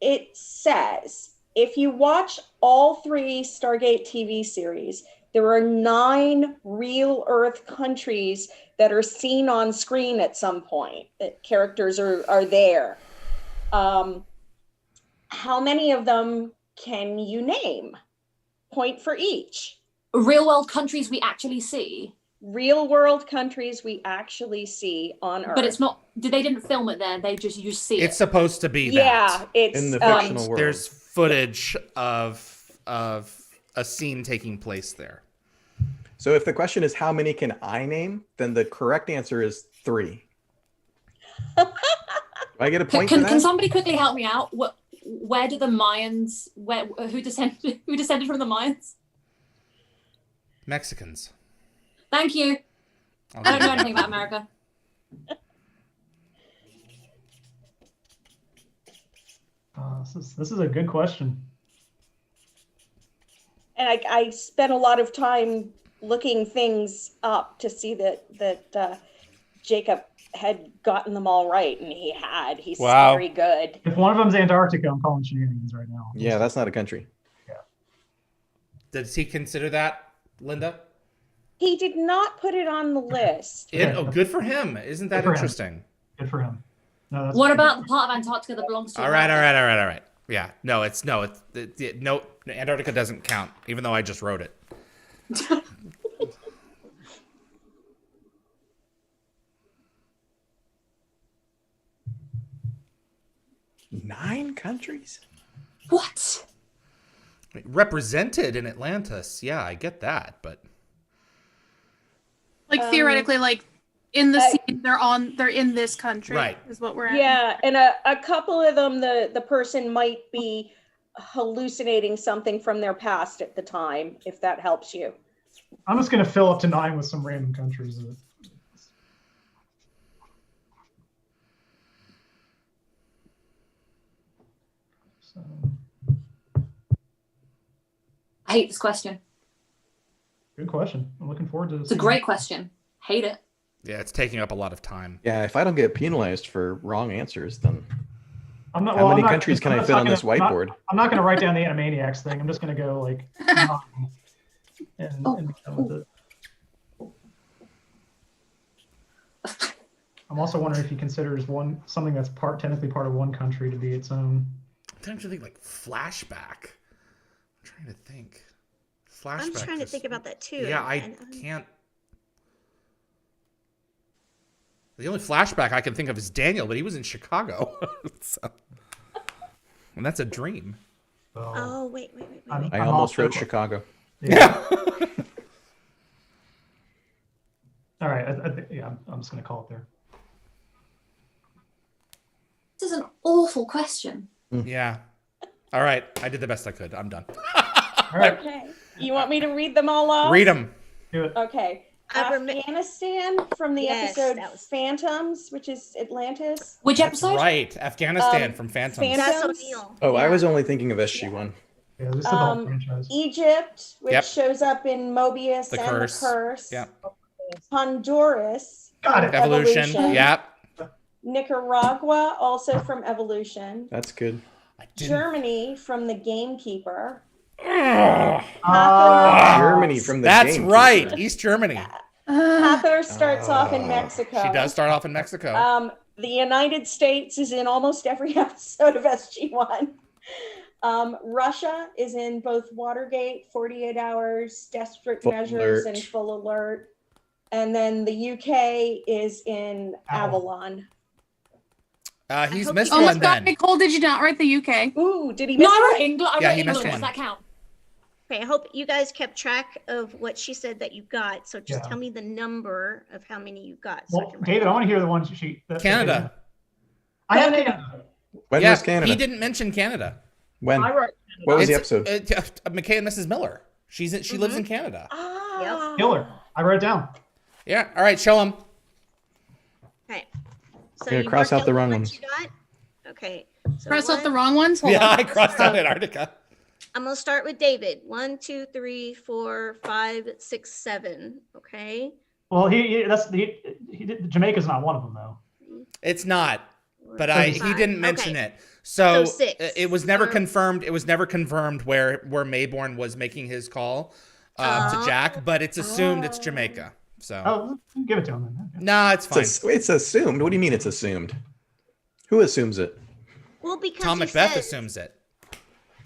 It says, if you watch all 3 Stargate TV series, there are 9 real Earth countries that are seen on screen at some point, that characters are there. How many of them can you name? Point for each. Real world countries we actually see, Real world countries we actually see on Earth. but it's not. They didn't film it there. They just you see It's it. supposed to be that. Yeah, it's In the fictional world. There's footage of a scene taking place there. So if the question is how many can I name, then the correct answer is 3. Do I get a point for that? Can somebody quickly help me out? Where do the Mayans? Who descended from the Mayans? Mexicans. Thank you. I don't know anything about America. This is a good question. And I spent a lot of time looking things up to see that Jacob had gotten them all right, and he had. He's Wow. very good. If one of them's Antarctica, I'm calling shenanigans right now. Yeah, that's not a country. Does he consider that, Linda? He did not put it on the list. Oh, good for him. Isn't that Good for him. interesting? Good for him. No, that's What about the part of Antarctica that belongs to? All right. America? Yeah. No, Antarctica doesn't count, even though I just wrote it. Nine countries? What? Represented in Atlantis. Yeah, I get that, but Like theoretically, like in the scene, they're in this country. Right. Is what we're at. Yeah, and a couple of them, the person might be hallucinating something from their past at the time, if that helps you. I'm just going to fill up to 9 with some random countries. So, I hate this question. good question. I'm looking forward to this. It's a great question. Hate it. yeah, it's taking up a lot of time. Yeah, if I don't get penalized for wrong answers, then I'm not, how many I'm not- countries can I'm I not fit on gonna- this whiteboard? I'm not going to write down the Animaniacs thing. I'm just going to go like 9 and be done with it. I'm also wondering if he considers something that's technically part of one country to be its own. I'm trying to think like flashback. I'm trying to think. Flashback. I'm trying to think about that too. Yeah, I and, can't. The only flashback I can think of is Daniel, but he was in Chicago. So, and that's a dream. So, Oh, wait. I'm- I I'm almost also- wrote Chicago. Yeah. All right. I'm just going to call it there. This is an awful question. Yeah. All right. I did the best I could. I'm done. All right. Okay. You want me to read them all off? Read them. Do it. Okay. I rem- Afghanistan from the Yes, episode that was- Phantoms, which is Atlantis. Which That's episode? right. Afghanistan Um, from Phantoms. Phantom- That's Phantoms? O'Neill. Oh, I Yeah. was only thinking of SG-1. Yeah, just the whole Um, franchise. Egypt, which Yep. shows up in Mobius The and Curse. the Curse. Yep. Honduras. Got from it. Evolution. Yep. Nicaragua, also from Evolution. That's good. I didn't- Germany from the Gamekeeper. Ugh. Germany from the That's game. right. East Germany. Hathor starts off in Mexico. She does start off in Mexico. The United States is in almost every episode of SG-1. Russia is in both Watergate, 48 Hours, Desperate Full Measures, Alert. and Full Alert. And then the UK is in Avalon. He's hope missed you- Oh my one God, then. Nicole, did you not write the UK? Ooh, did he No, miss I one? wrote England. I Yeah, wrote he England. missed Does one. that count? Okay, I hope you guys kept track of what she said that you got. So just Yeah. tell me the number of how many you got. So I Well, can write David, it I want to hear the ones Canada. I have Canada. Canada. When Yeah, was Canada? he didn't mention Canada. When? I wrote What was the It's, episode? McKay and Mrs. Miller. She lives in Canada. Ah. Killer. I wrote it down. Yeah. All right. Show him. Okay. So Yeah, you cross marked out the down wrong ones ones. you got? Okay. So Press out the one- wrong ones? Hold Yeah, on. I crossed out Antarctica. I'm gonna start with David. 1, 2, 3, 4, 5, 6, 7. Okay. Well, he did, Jamaica's not one of them though. It's not, but he 5. didn't mention Okay. it. So, So 6. it was never confirmed. It was never confirmed where Mayborn was making his call to Jack, but it's assumed it's Jamaica. So Oh, give it to him then. Okay. nah, it's fine. It's assumed. What do you mean it's assumed? Who assumes it? Well, because Tom he Macbeth says- assumes it.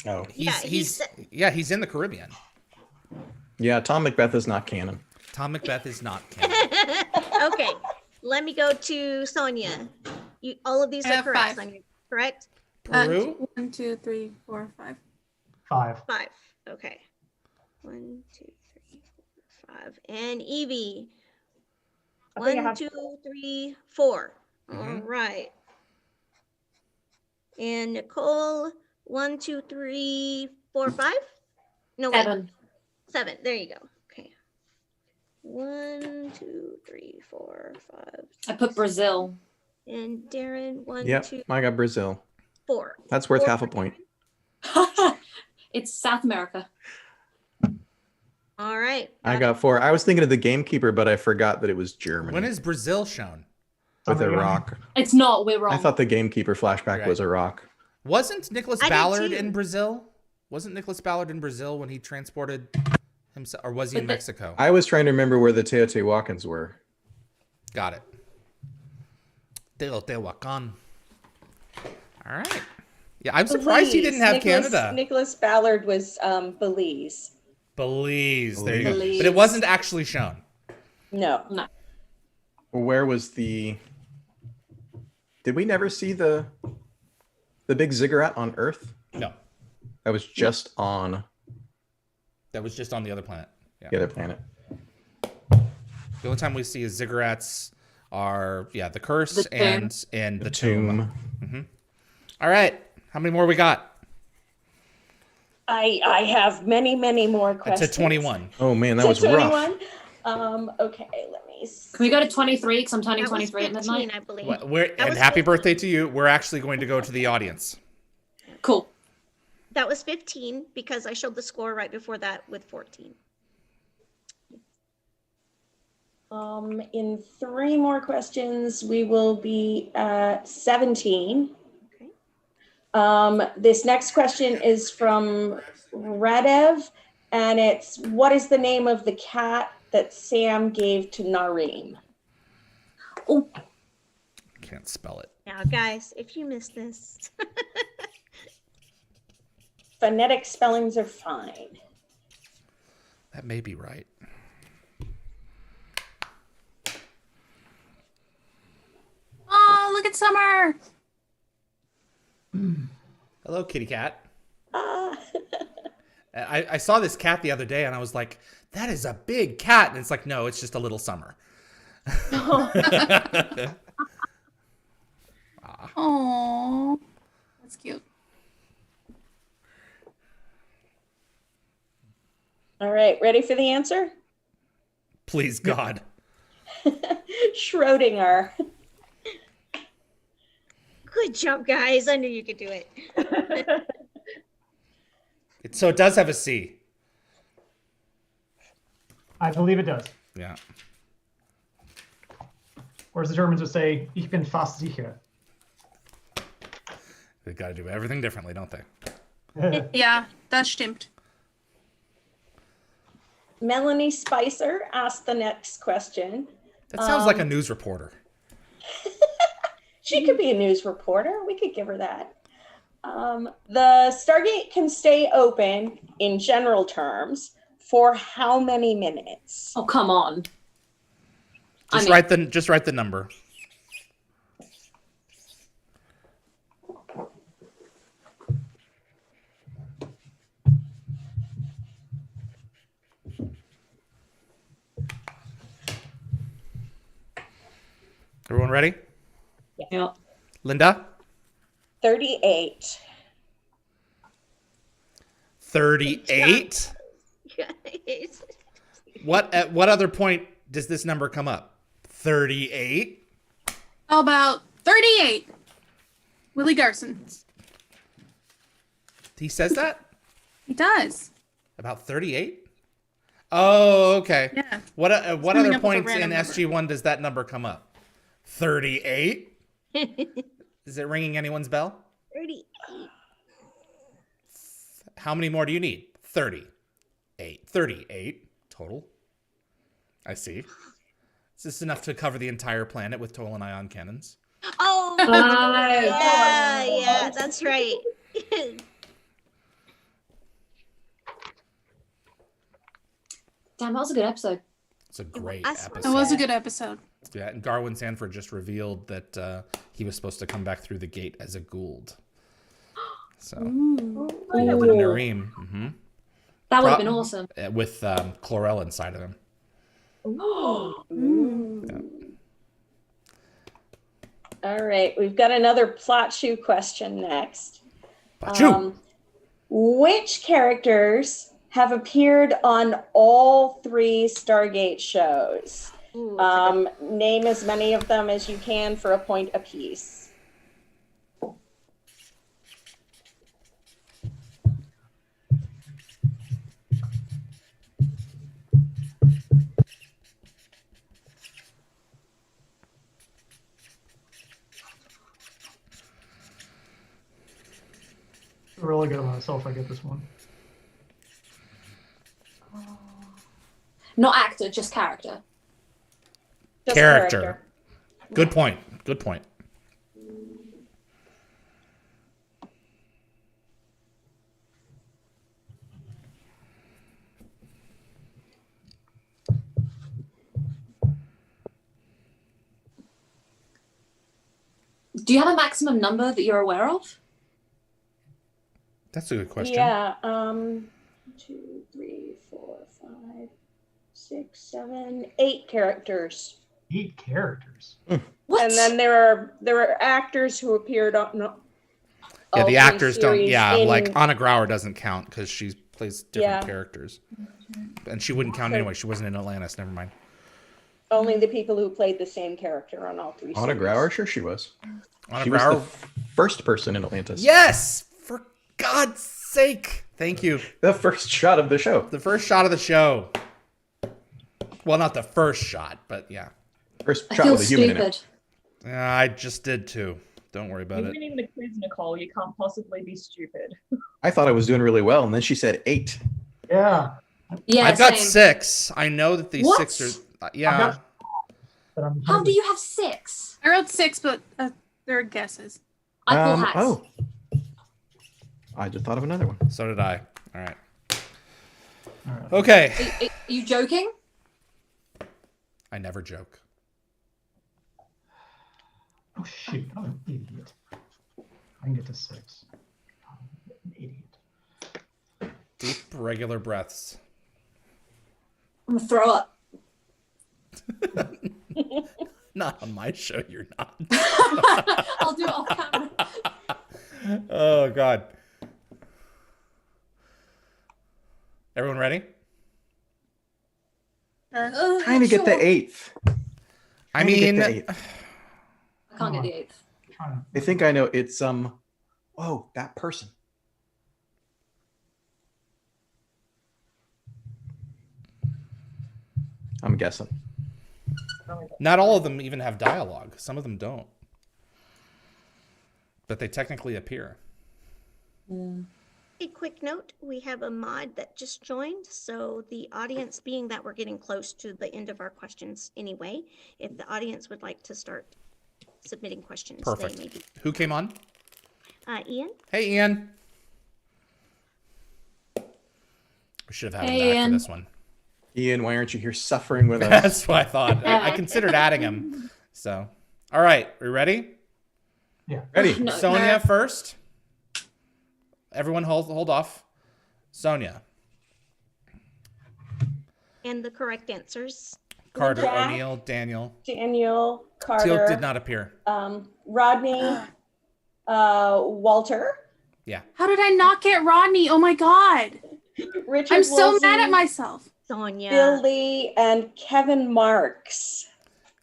Oh. He's in the Caribbean. Yeah, Tom Macbeth is not canon. Tom Macbeth is not canon. Okay. Let me go to Sonia. All of these I are have correct, 5. Sonia. Correct? Peru? 1, 2, 3, 4, 5. 5. 5. Okay. 1, 2, 3, 4, 5. And Evie. I think I 1, have 2, 3, 4. All Mhm. right. And Nicole. 1, 2, 3, 4, 5. No, wait. 7. 7. There you go. Okay. 1, 2, 3, 4, 5. I put Brazil. And Darren. 1, Yep, 2, I got Brazil. 4. That's worth 4 half a for point. It's South America. All right. I got 4. I was thinking of the Gamekeeper, but I forgot that it was Germany. When is Brazil shown? with Somewhere Iraq? It's not. We're wrong. I thought the Gamekeeper flashback Right. was Iraq. Wasn't Nicholas I did Ballard too. in Brazil? Wasn't Nicholas Ballard in Brazil when he transported himself, or was he in But the- Mexico? I was trying to remember where the Teotihuacans were. Got it. Teotihuacan. All right. Yeah, I'm surprised he didn't have Canada. Nicholas Ballard was Belize. Belize. There you go. Belize. But it wasn't actually shown. No. Where was the? Did we never see the big ziggurat on Earth? No, That was just on that was just on the other planet. Yeah. the other planet. The only time we see ziggurats are the curse The tomb. and the tomb. All right. How many more we got? I have many, many more To questions. 21. Oh man, that To was rough. 21. Okay, let me see. Can we go to 23? Because I'm turning That was 23 at 15, midnight. I believe. And was happy 15. birthday to you. We're actually going to go to the audience. Cool. That was 15 because I showed the score right before that with 14. In 3 more questions, we will be at 17. Okay. This next question is from Radev, and it's, what is the name of the cat that Sam gave to Nareem? Oh, Can't spell it. Now, guys, if you missed this, Phonetic spellings are fine. That may be right. Oh, look at Summer. Hello, kitty cat. Ah. I saw this cat the other day and I was like, that is a big cat. And it's like, no, it's just a little Summer. Oh, that's cute. All right, ready for the answer? Please, God. Schrodinger. Good job, guys. I knew you could do it. So it does have a C. I believe it does. Yeah. Or as the Germans would say, ich bin fast sicher. They've got to do everything differently, don't they? Yeah, das stimmt. Melanie Spicer asked the next question. That sounds like a news reporter. She could be a news reporter. We could give her that. The Stargate can stay open in general terms for how many minutes? Oh, come on. Just write the number. Everyone ready? Yeah. Linda? 38. 38? Guys. At what other point does this number come up? 38? How about 38? Willie Garson. He says that? He does. About 38? Oh, okay. Yeah. What coming other up with a points in random number. SG1 does that number come up? 38? Is it ringing anyone's bell? 38. How many more do you need? 38. 38 total. I see. Is this enough to cover the entire planet with total and ion cannons? Oh, Nice. yeah, that's right. Damn, that was a good episode. It's a great I swear. episode. That was a good episode. Yeah, and Garwin Sanford just revealed that he was supposed to come back through the gate as a Gould. So, with Nareem. Mm-hmm. That would have been awesome. With Chlorel inside of him. All right, we've got another plot shoe question next. Bachu! Which characters have appeared on all 3 Stargate shows? Ooh, that's a Name as many of them as you can for a point apiece. I'm really good at myself if I get this one. Not actor, just character. Just Character. Good point. Good point. Do you have a maximum number that you're aware of? That's a good question. Yeah. 2, 3, 4, 5, 6, 7, 8 characters. 8 characters. What? And then there are actors who appeared on. Yeah, all the 3 actors don't. series Yeah, in- like Anna Grauer doesn't count because she plays different Yeah. characters. And she wouldn't count anyway. She wasn't in Atlantis. Never mind. only the people who played the same character on all 3 Anna series. Grauer, sure she was. Anna She was the Grauer. first person in Atlantis. Yes! For God's sake. Thank you. The first shot of the show. The first shot of the show. Well, not the first shot, but yeah. First I shot feel with a human in stupid. it. Yeah, I just did too. Don't worry about You're it. winning the quiz, Nicole. You can't possibly be stupid. I thought I was doing really well, and then she said 8. Yeah. Yeah, I've got same. 6. I know that these What? 6 are. Yeah. But I'm How do you have 6? I wrote 6, but there are guesses. I pull hats. Oh. I just thought of another one. So did I. All right. All right. Okay. Are you joking? I never joke. Oh, shoot. I'm an idiot. I can get to 6. I'm an idiot. Deep, regular breaths. I'm gonna throw up. Not on my show, you're not. I'll do it off camera. Oh, God. Everyone ready? Sure. Trying to get the 8th. I Trying to get mean, the 8th. I can't get the 8th. I think I know. It's oh, that person. I'm guessing. not all of them even have dialogue. Some of them don't. But they technically appear. A quick note, we have a mod that just joined, so the audience, being that we're getting close to the end of our questions anyway, if the audience would like to start submitting questions, Perfect. they may be. Who came on? Ian? Hey, Ian. We should have had Hey, him back Ian. for this one. Ian, why aren't you here suffering with us? That's what I thought. I considered adding him. So, all right. We ready? Yeah. Ready? No, Sonia no. first. Everyone hold off. Sonia. And the correct answers. Carter, Jack. O'Neill, Daniel. Daniel, Teal Carter, did not appear. Rodney, Walter, How did I not get Rodney? Oh my god. Richard I'm so Woolsey, mad at myself. Sonia. Billy, and Kevin Marks.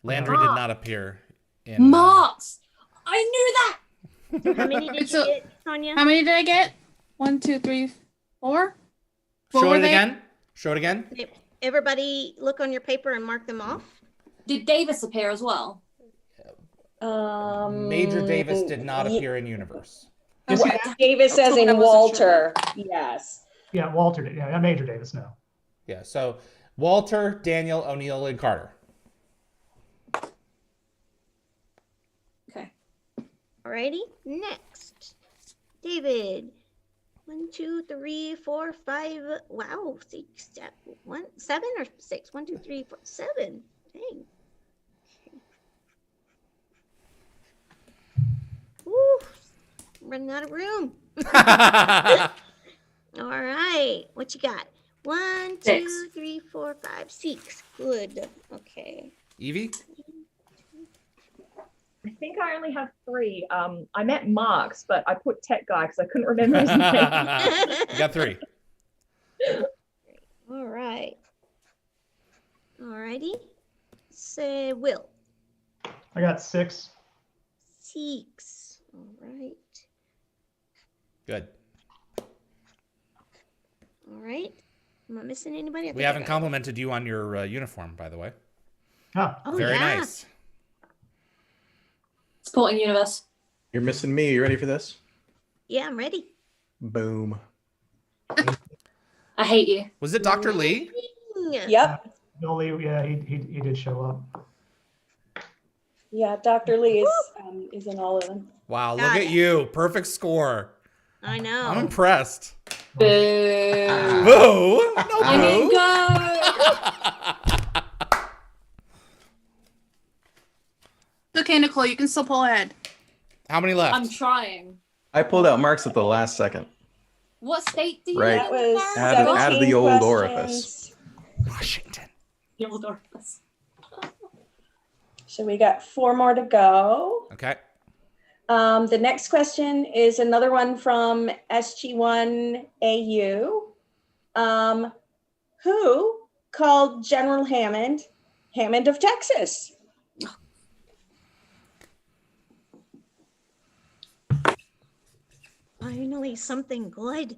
Landry did not appear. In, Marks! I knew that! How many did So- you get, Sonia? How many did I get? 1, 2, 3, 4? What Show were it they? again. Show it again. Everybody look on your paper and mark them off. Did Davis appear as well? Major Davis did not appear in universe. Okay. Davis as in I wasn't Walter. Yes. Yeah, Walter did. Yeah, Major Davis, no. Yeah. So Walter, Daniel, O'Neill, and Carter. Okay. Alrighty, next. David. 1, 2, 3, 4, 5. Wow, 6, 7 or 6. 1, 2, 3, 4, 7. Dang. Woo, running out of room. All right, what you got? 1, 2, 6. 3, 4, 5, 6. Good. Okay. Evie. I think I only have 3. I meant Marks, but I put Tech Guy because I couldn't remember his name. You got 3. All right. Alrighty. Say Will. I got 6. 6. All right. Good. All right. Am I missing anybody? I We think I haven't got it. complimented you on your uniform, by the way. Oh, Oh, Very yeah. nice. Supporting universe. You're missing me. You ready for this? Yeah, I'm ready. Boom. I hate you. Was it Dr. Lee? Yep. Bill Lee, yeah, he did show up. Yeah, Dr. Lee is in all of them. Wow, look Got at it. you. Perfect score. I know. I'm impressed. Boo. Boo. No I mean, boo. go. Okay, Nicole, you can still pull ahead. How many left? I'm trying. I pulled out Marks at the last second. What state do you Right. live That in, was Darren? Out of 17 the old questions. Washington. The old orifice. So we got 4 more to go. Okay. The next question is another one from SG1AU. Who called General Hammond Hammond of Texas? Finally, something good.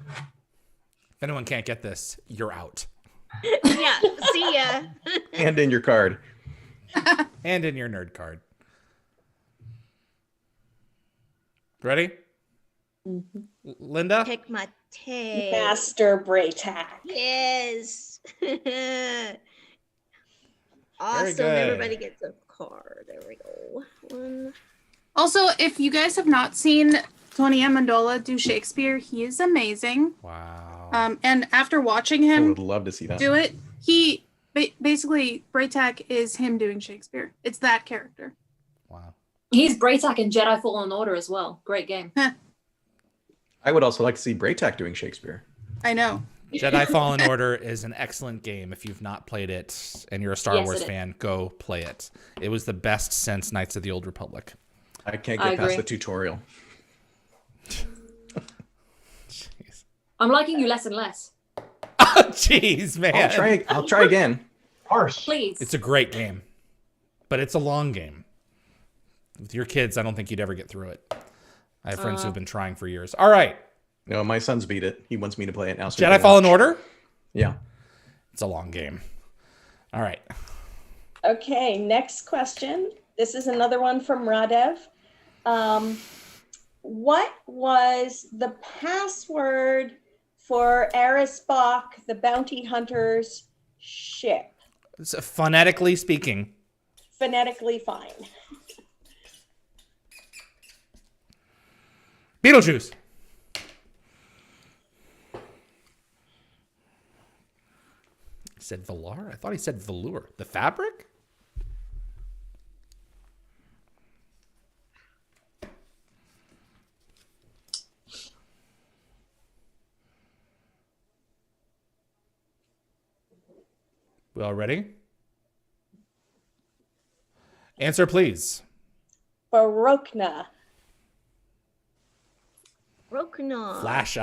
If anyone can't get this, you're out. Yeah, see ya. And in your card. And in your nerd card. Awesome. Linda? Pick my tail. Master Braytac. Yes. Awesome. good. Everybody gets a card. There we go. 1. Also, if you guys have not seen Tony Amendola do Shakespeare, he is amazing. Wow. And after watching I him would love to see that. do it, he basically Braytac is him doing Shakespeare. It's that character. Wow. He's Braytac in Jedi Fallen Order as well. Great game. I would also like to see Braytac doing Shakespeare. I know. Jedi Fallen Order is an excellent game. If you've not played it and you're a Star Yes, Wars it is. fan, go play it. It was the best since Knights of the Old Republic. I can't I get past agree. the tutorial. I'm liking you less and less. Oh, jeez, man. I'll try again. Harsh. Please. It's a great game, but it's a long game. With your kids, I don't think you'd ever get through it. I have friends who've been trying for years. All right. No, my son's beat it. He wants me to play it now. So Jedi Fallen Order? Yeah. It's a long game. All right. Okay, next question. This is another one from Radev. What was the password for Arisbach, the bounty hunter's ship? So phonetically speaking. Phonetically fine. Beetlejuice. He said velour? I thought he said velour. The fabric? We all ready? Answer, please. Barokna. Rokna. Flash,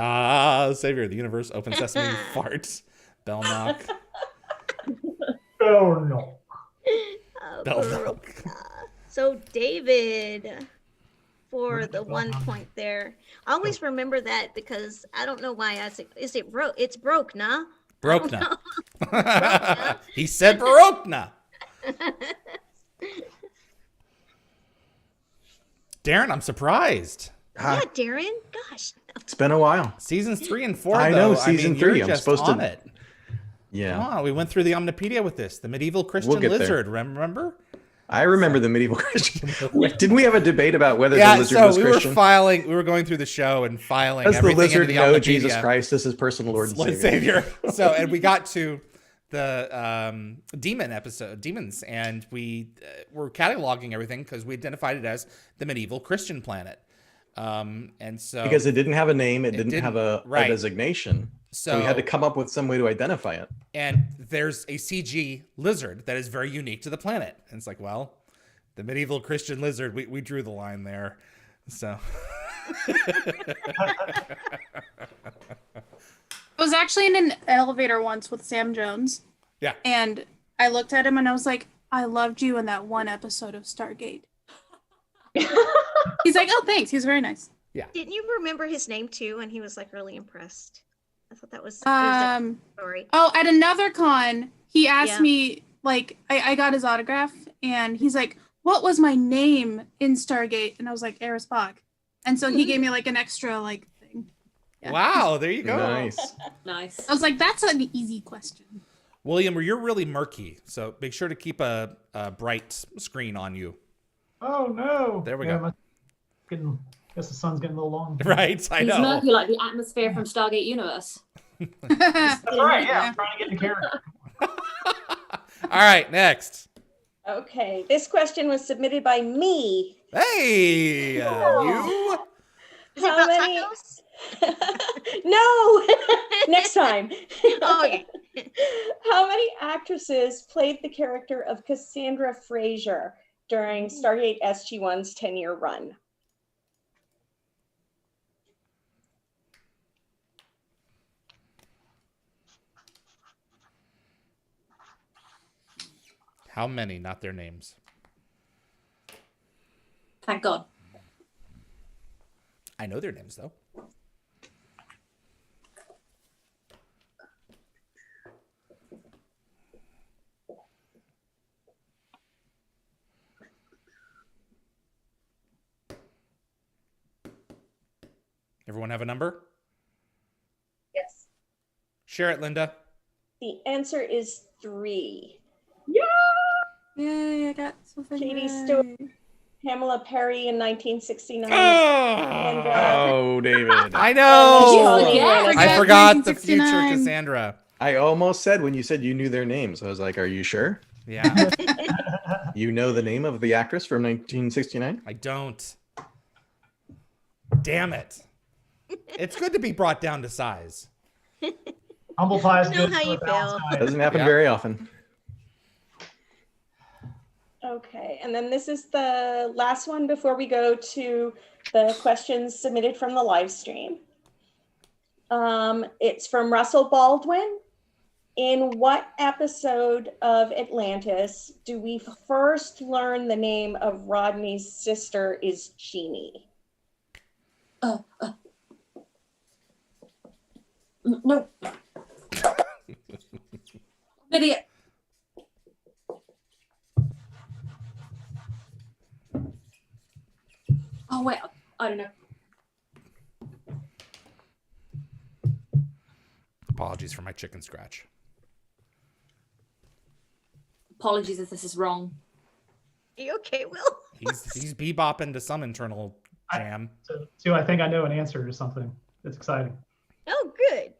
savior of the universe, open sesame, farts, bell knock, Oh no. bell knock. Barokna. So David, for the 1 point there. I always remember that because I don't know why I say, it's broke, nah? Barokna. He said Barokna. Darren, I'm surprised. Yeah, Darren. Gosh. It's been a while. Seasons 3 and 4, I though. know, season you're 3. I'm just supposed on to- it. Yeah. Come on, we went through the Omnipedia with this. The medieval Christian get there. lizard, remember? I remember the medieval Christian. Didn't we have a debate about whether Yeah, the lizard so was we Christian? we were going through the show and filing Does the everything lizard into the know Omnipedia. Jesus Christ as his personal Lord and Lord Savior? Savior. So, and we got to the demons, and we were cataloging everything because we identified it as the medieval Christian planet. And so Because it didn't have a name, it didn't have a right. designation. So we had to come up with some way to identify it. And there's a CG lizard that is very unique to the planet. And it's like, well, the medieval Christian lizard, we drew the line there. So I was actually in an elevator once with Sam Jones. Yeah. And I looked at him and I was like, I loved you in that one episode of Stargate. He's like, oh, thanks. He was very nice. Didn't you remember his name too? And he was like really impressed. I thought that was a story. Oh, at another con, he asked Yeah. me, like, I got his autograph and he's like, what was my name in Stargate? And I was like, Eris Bach. And so he gave me like an extra like thing. Yeah. wow, there you go. Nice. Nice. I was like, that's an easy question. William, you're really murky, so make sure to keep a bright screen on you. Oh no. There we Yeah, go. Guess the sun's getting a little long. Right, I He's know. murky like the atmosphere from Stargate Universe. That's right. Yeah, I'm trying to get in character. All right, next. Okay, this question was submitted by me. Hey, you. Is it about tacos? No, next time. Oh, okay. How many actresses played the character of Cassandra Fraser during Stargate SG-1's 10-year run? How many? Not their names. Thank God. I know their names though. Everyone have a number? Yes. Share it, Linda. The answer is 3. Yay, I got something. Katie right. Stewart. Pamela Perry in 1969. Oh, David. I know. Did you forget? I forgot the future 1969. Cassandra. I almost said when you said you knew their names. I was like, are you sure? Yeah, You know the name of the actress from 1969? I don't. Damn it. It's good to be brought down to size. Humble pie is I know good how for you a balanced feel. diet. Doesn't happen Yeah. very often. Okay, and then this is the last one before we go to the questions submitted from the live stream. It's from Russell Baldwin. In what episode of Atlantis do we first learn the name of Rodney's sister is Jeannie? No. Idiot. Oh wait, I don't know. Apologies for my chicken scratch. Apologies if this is wrong. Are you okay, Will? He's bebopping to some internal jam. So I think I know an answer to something. It's exciting. Oh, good.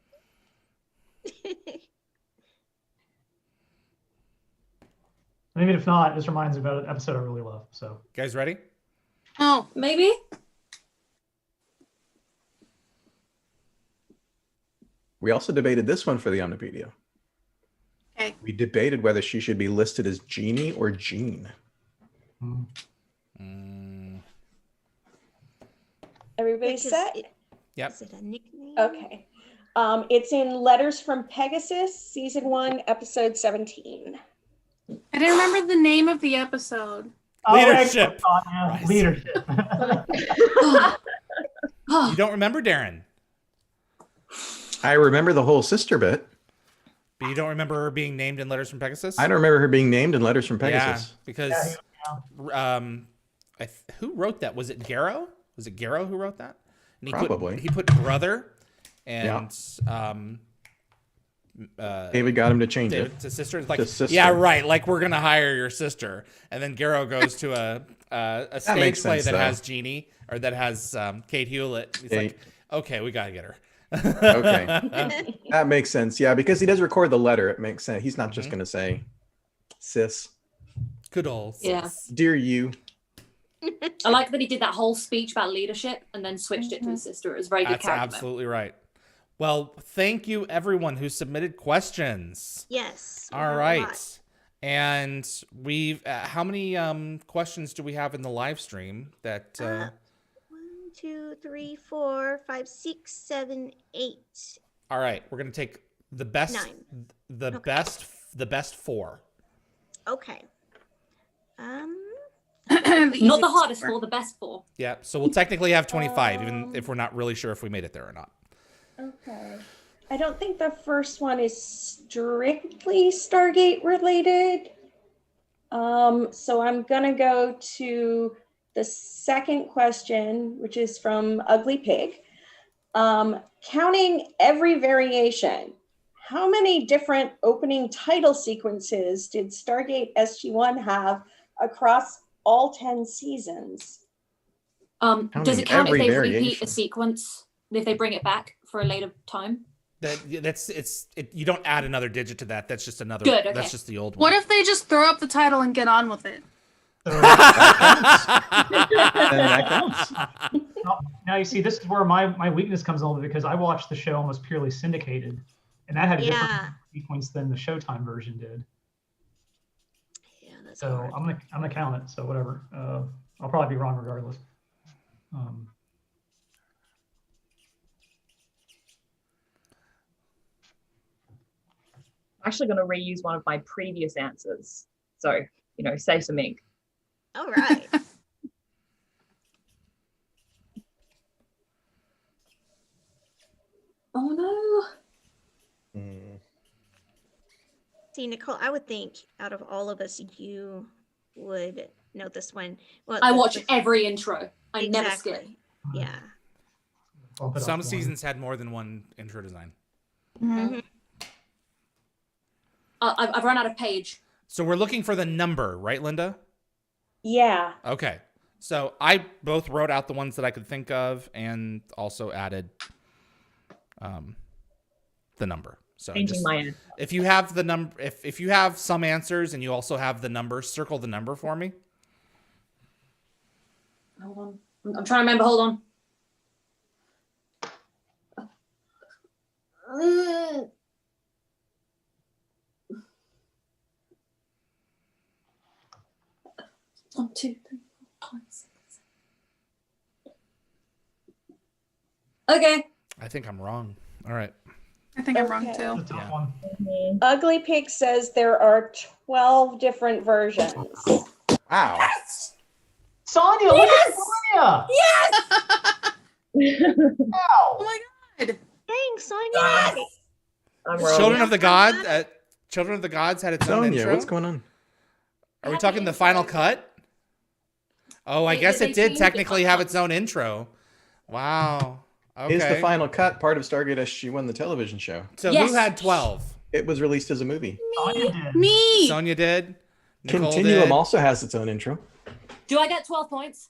I mean, if not, this reminds me about an episode I really love. So, You guys ready? Oh, Maybe? We also debated this one for the Omnipedia. okay. We debated whether she should be listed as Jeannie or Jean. Everybody Because set? Yep. Is it a nickname? Okay. It's in Letters from Pegasus, season 1, episode 17. I didn't remember the name of the episode. Leadership. Oh, yeah. Rise. Leadership. You don't remember Darren, I remember the whole sister bit. but you don't remember her being named in Letters from Pegasus? I don't remember her being named in Letters from Pegasus. Yeah, because who wrote that? Was it Garrow? Was it Garrow who wrote that? And Probably. He put brother and David got him to change David it. to sister. It's like, To sister. yeah, right. Like we're gonna hire your sister, and then Garrow goes to a stage makes play sense, that though. has Jeannie or that has Kate Hewlett. He's like, okay, we gotta get her. Okay. That makes sense. Yeah, because he does record the letter. It makes sense. He's not just going to say, sis, Good old. Yeah. sis. dear you. I like that he did that whole speech about leadership and then switched it to his sister. It was very good That's character. absolutely right. Well, thank you everyone who submitted questions. Yes. we All have a right. lot. And we've how many questions do we have in the live stream that 1, 2, 3, 4, 5, 6, 7, 8. all right, we're going to take the best 9. Okay. the best 4. Okay. Not the hardest 4, the best 4. Yeah, so we'll technically have 25 even if we're not really sure if we made it there or not. Okay. I don't think the first one is strictly Stargate related. So I'm gonna go to the second question, which is from Ugly Pig. Counting every variation, how many different opening title sequences did Stargate SG-1 have across all 10 seasons? Does it count if every they repeat variation. a sequence, if they bring it back for a later time? You don't add another digit to that. That's just another. Good, okay. That's just the old one. What if they just throw up the title and get on with it? Then that counts. Now you see, this is where my weakness comes in because I watched the show almost purely syndicated, and that had a different Yeah. sequence than the Showtime version did. Yeah, that's So hard. I'm gonna count it. So whatever. I'll probably be wrong regardless. I'm actually going to reuse one of my previous answers. So, save some ink. All right. Oh no. See, Nicole, I would think out of all of us, you would know this one. Well, I watch every intro. I never skip. Exactly. Yeah. Bump it up Some one. seasons had more than one intro design. Mhm. I've run out of page. So we're looking for the number, right, Linda? Yeah. Okay. So I both wrote out the ones that I could think of and also added the number. So Changing my answer. if you have the number, if you have some answers and you also have the number, circle the number for me. Hold on. I'm trying to remember. Hold on. One, 2, 3, 4, 5, 6, 7. Okay. I think I'm wrong. All right. I think I'm wrong Okay. It's too. a tough Yeah. one. Ugly Pig says there are 12 different versions. Wow. Sonia, look at Sonia! Oh Wow. my god. Thanks, Sonia. I'm wrong. Children of the Yeah. Gods. Children of the Gods had its own Sonia, intro. what's going on? Are we Had talking the intro. final cut? Oh, I guess they it did changed it technically a have lot. its own intro. Wow. Okay. Is the final cut part of Stargate SG-1, the television show? So Yes. who had 12? It was released as a movie. Sonia did. Me. Sonia did. Nicole Continuum did. also has its own intro. Do I get 12 points?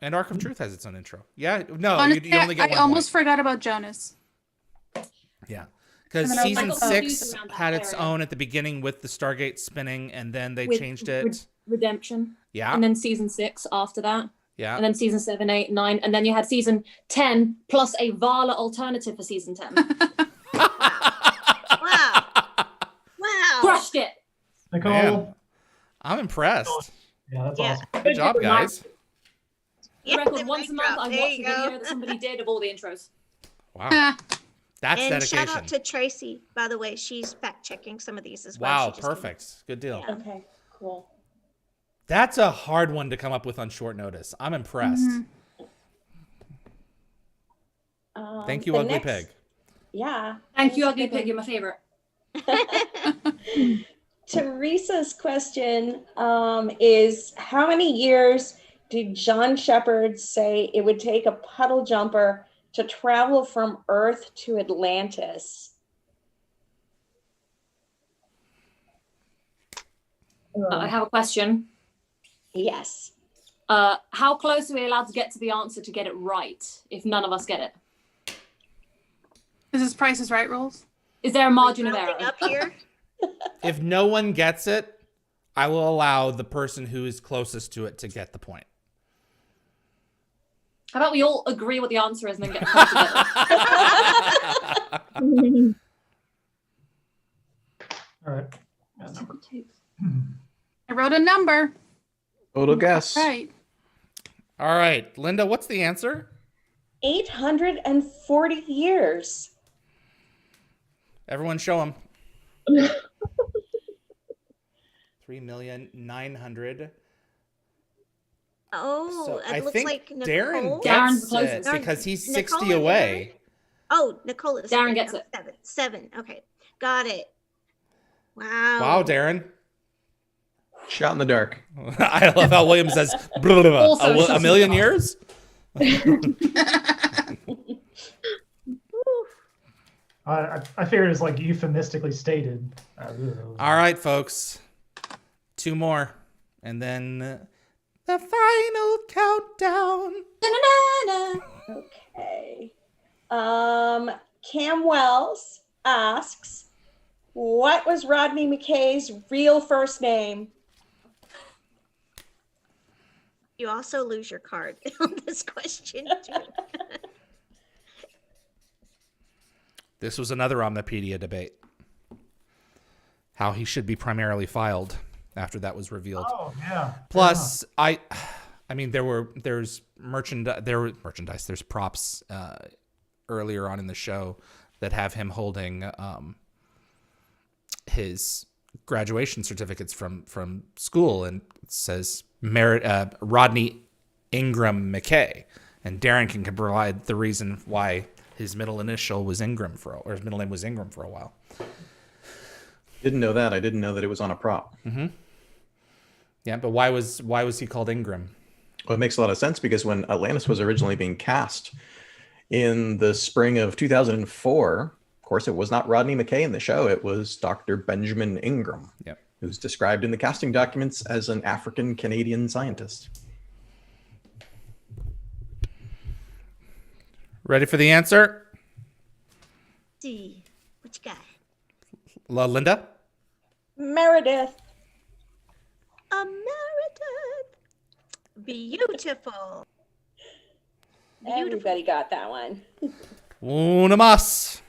And Arc of Truth has its own intro. Yeah. No, Honestly, you only get I one almost point. forgot about Jonas. Yeah. Because And then I was season like, oh, 6 confused around that had its area. own at the beginning with the Stargate spinning, and then they With- changed it. with Redemption. Yeah. And then season 6 after that. Yeah. And then season 7, 8, 9. And then you had season 10 plus a Vala alternative for season 10. Wow. Wow. Crushed it. Nicole. Man. I'm impressed. Yeah, that's Yeah. awesome. Good job, guys. For the record, the once a mic month drop. I There watch a you video go. that somebody did of all the intros. Wow. That's And dedication. shout out to Tracy, by the way. She's fact checking some of these as well. Wow, She just came. perfect. Good deal. Yeah. Okay, cool. That's a hard one to come up with on short notice. I'm impressed. Thank you, The Ugly next- Pig. Yeah. Thank you, Thanks, Ugly Pig. You're my favorite. Teresa's question is how many years did John Shepard say it would take a puddle jumper to travel from Earth to Atlantis? I have a question. Yes. How close are we allowed to get to the answer to get it right if none of us get it? Is this Price is Right rules? Is there a margin of Rounding error? up here. If no one gets it, I will allow the person who is closest to it to get the point. How about we all agree what the answer is and then get the point together? All right. Got a number. I wrote a number. Total guess. Right. All right, Linda, what's the answer? 840 years. Everyone show them. 3,900,000. Oh, So it I looks think like Darren Nicole. Darren's gets the it closest. because he's Nicole 60 and away. Oh, Nicole is Darren gets it. 7. 7. Okay. Got it. Wow. Wow, Darren. Shot in the dark. I love how William says, "Blah, blah, blah." Also a shows million you- years? I figured it's like euphemistically stated. All right, folks. 2 more. And then the final countdown. Na-na-na-na. Okay. Cam Wells asks, what was Rodney McKay's real first name? You also lose your card on this question. Too. This was another Omnipedia debate. How he should be primarily filed after that was revealed. Oh yeah. Plus, I mean, there's merchandise, there's props earlier on in the show that have him holding his graduation certificates from school, and it says Rodney Ingram McKay, and Darren can provide the reason why his middle initial was Ingram or his middle name was Ingram for a while. Didn't know that. I didn't know that it was on a prop. Yeah, but why was he called Ingram? Well, it makes a lot of sense because when Atlantis was originally being cast in the spring of 2004, of course, it was not Rodney McKay in the show. It was Dr. Benjamin Ingram, Yep. who's described in the casting documents as an African-Canadian scientist. Ready for the answer? See what you got. Linda? Meredith. Meredith. Beautiful. Everybody got that one. Una más.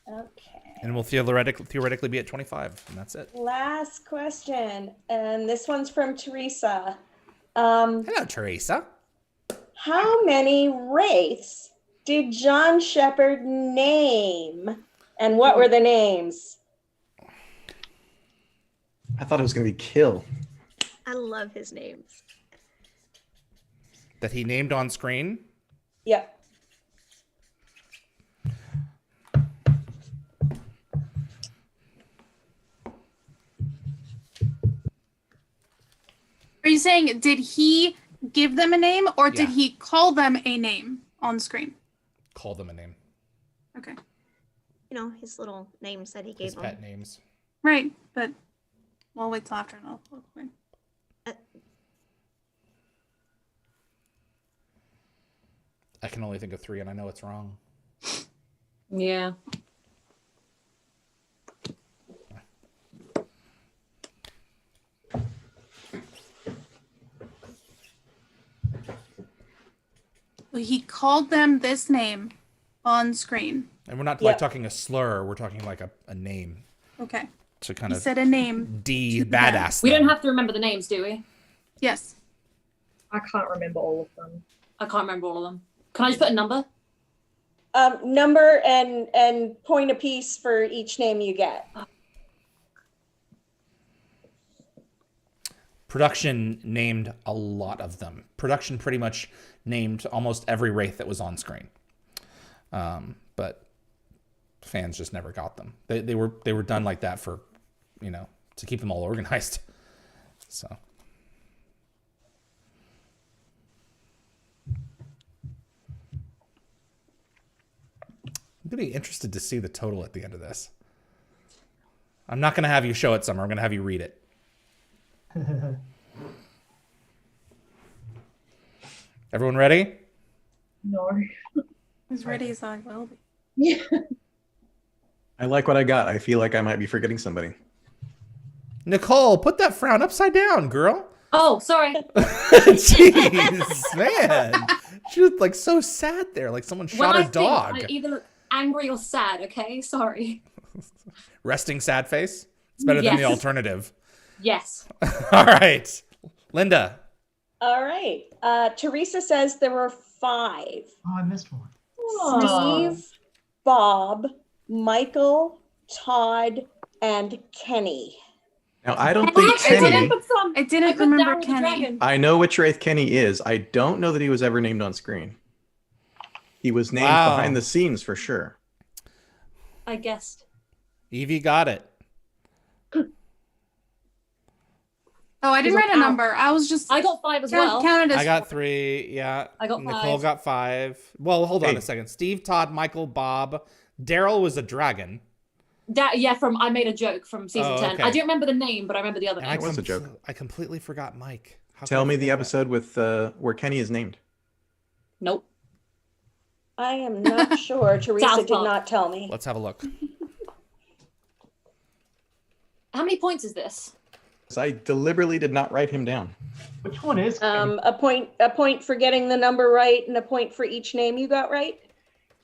Okay. And we'll theoretically be at 25, and that's it. Last question, and this one's from Teresa. Hello, Teresa. How many wraiths did John Shepherd name? And what were the names? I thought it was going to be kill. I love his names. That he named on screen? Yep. Are you saying, did he give them a name or did Yeah. he call them a name on screen? Call them a name. Okay. You know, his little names that he gave His them. pet names. Right, but we'll wait till after and I'll look. I can only think of 3, and I know it's wrong. Yeah. Well, he called them this name on screen. And we're not Yep. like talking a slur. We're talking like a name Okay. to kind He of said a name. D to them. badass. We them. don't have to remember the names, do we? Yes. I can't remember all of them. I can't remember all of them. Can I just put a number? Number and point a piece for each name you get. Production named a lot of them. Production pretty much named almost every wraith that was on screen. But fans just never got them. They were done like that for, to keep them all organized. So. I'm going to be interested to see the total at the end of this. I'm not going to have you show it, Summer. I'm going to have you read it. Everyone ready? No. As ready as I will be. Yeah. I like what I got. I feel like I might be forgetting somebody. Nicole, put that frown upside down, girl. Oh, sorry. Jeez, man. She was like so sad there, like someone When shot I a dog. think, I either look angry or sad, okay? Sorry. Resting sad face. It's better than the Yes. alternative. Yes. All right. Linda. All right. Teresa says there were 5. Oh, I missed one. Steve, Bob, Michael, Todd, and Kenny. Now, I don't think I Kenny. didn't- I I didn't put remember Darren the Kenny. Dragon. I know which Wraith Kenny is. I don't know that he was ever named on screen. He was named Wow. behind the scenes for sure. I guessed. Evie got it. Oh, I didn't He's write a out. number. I was just I got 5 as well. counted as I got 3. Yeah. I got Nicole 5. got 5. Well, hold on Hey. a second. Steve, Todd, Michael, Bob. Daryl was a dragon. I made a joke from season Oh, 10. okay. I don't remember the name, but I remember the other And I name. was a joke. I completely forgot Mike. How could Tell I me the forget that? episode with where Kenny is named. Nope. I am not sure. Teresa South did Park. not tell me. Let's have a look. How many points is this? So I deliberately did not write him down. Which one is Kenny? A point for getting the number right and a point for each name you got right.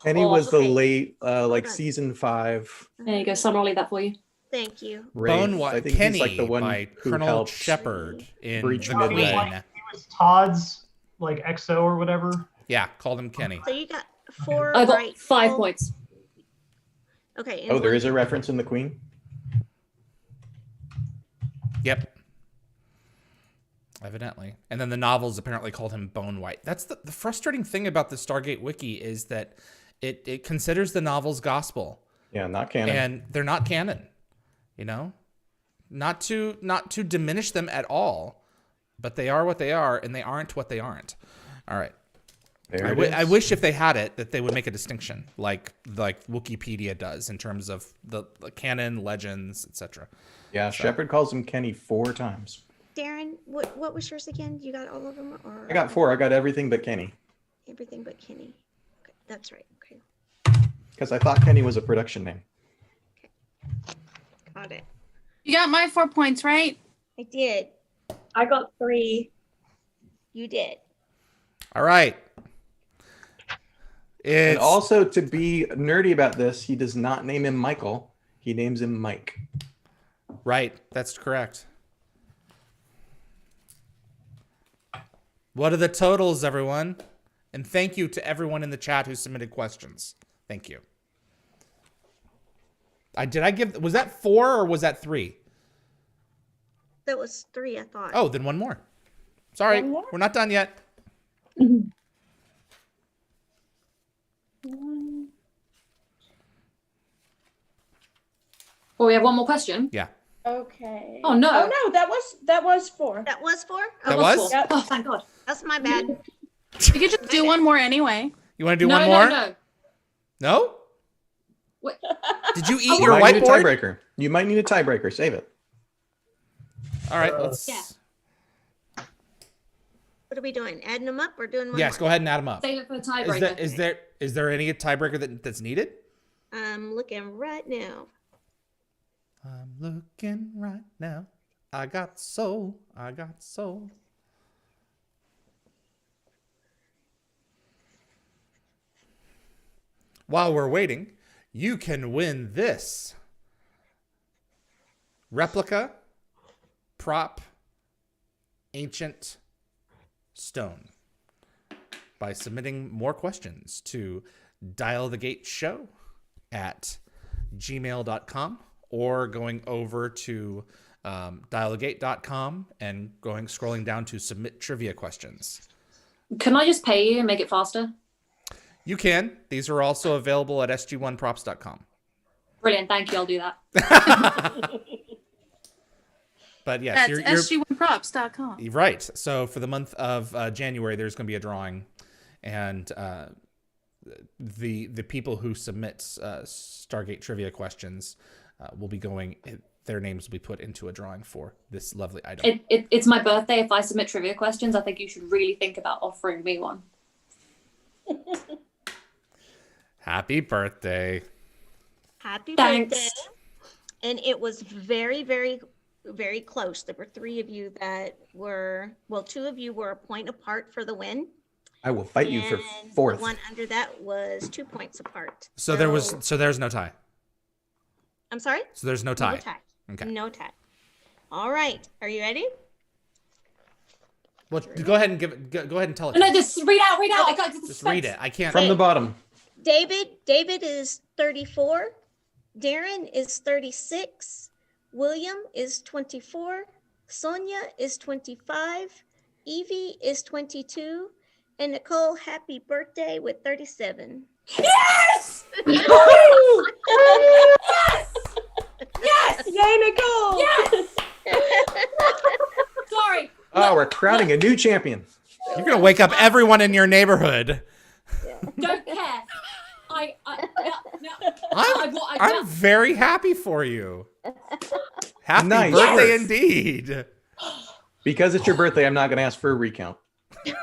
Kenny Oh, was the okay. late, like on. season 5. There you go. Summer, I'll leave that for you. Thank you. Wraith. Bone I White think Kenny he's like the one by who Colonel helped Shepard in breach The Midway. Queen. He was Todd's like XO or whatever. Yeah, called him Kenny. So you got 4 I got right. 5 full- points. Okay. Oh, there is a reference in The Queen? Yep. Evidently. And then the novels apparently called him Bone White. That's the frustrating thing about the Stargate Wiki is that it considers the novels gospel. Yeah, not canon. And they're not canon. Not to diminish them at all, but they are what they are, and they aren't what they aren't. All right. There I it wi- I is. wish if they had it that they would make a distinction, like Wikipedia does in terms of the canon, legends, etc. Yeah, Shepard calls him Kenny 4 times. Darren, what was yours again? You got all of them, or I got 4. I got everything but Kenny. everything but Kenny? Okay, that's right. Okay, Because I thought Kenny was a production name. got it. You got my 4 points, right? I did. I got 3. You did. All right. And It's also, to be nerdy about this, he does not name him Michael. He names him Mike. right. That's correct. What are the totals, everyone? And thank you to everyone in the chat who submitted questions. Thank you. Was that 4 or was that 3? That was 3, I thought. Oh, then one more. Sorry, One more? we're not done yet. Oh, we have one more question. Yeah. Okay. Oh, no. Oh no, that was 4. That was 4? That Oh, was? Four. Yep. Oh, thank God. that's my bad. We could just do one more anyway. You want to do No, one more? no. No? Wait. Did you eat You your might need a whiteboard? tiebreaker. You might need a tiebreaker. Save it. All right, let's. Yeah. What are we doing? Adding them up or doing one Yes, go more? ahead and add them up. Save it for a tiebreaker. Is there any tiebreaker that's needed? I'm looking right now. I'm looking right now. I got soul. I got soul. While we're waiting, you can win this replica prop ancient stone by submitting more questions to dialthegateshow@gmail.com or going over to dialthegate.com and scrolling down to submit trivia questions. Can I just pay you and make it faster? You can. These are also available at sg1props.com. Brilliant. Thank you. I'll do that. But yes, That's sg1props.com. right. So for the month of January, there's going to be a drawing, and the people who submit Stargate trivia questions will be going. Their names will be put into a drawing for this lovely item. It's my birthday. If I submit trivia questions, I think you should really think about offering me one. Happy birthday! Happy Thanks. birthday. And it was very, very, very close. There were 3 of you that were, well, 2 of you were a point apart for the win. I will fight you for And 4th. the one under that was 2 points apart. So there's no tie. I'm sorry? So there's no tie. No tie. Okay. No tie. All right. Are you ready? Well, go ahead and go ahead and tell it. No, just read out. I got Just read it. I can't. From the bottom. David is 34. Darren is 36. William is 24. Sonia is 25. Evie is 22. And Nicole, happy birthday with 37. Yes! Yes! Yes! Yay, Nicole! Yes! Sorry. Oh, we're crowning a new champion. You're gonna wake up everyone in your neighborhood. Don't care. I'm very happy for you. Happy Nice birthday work. indeed. Because it's your birthday, I'm not going to ask for a recount. Good.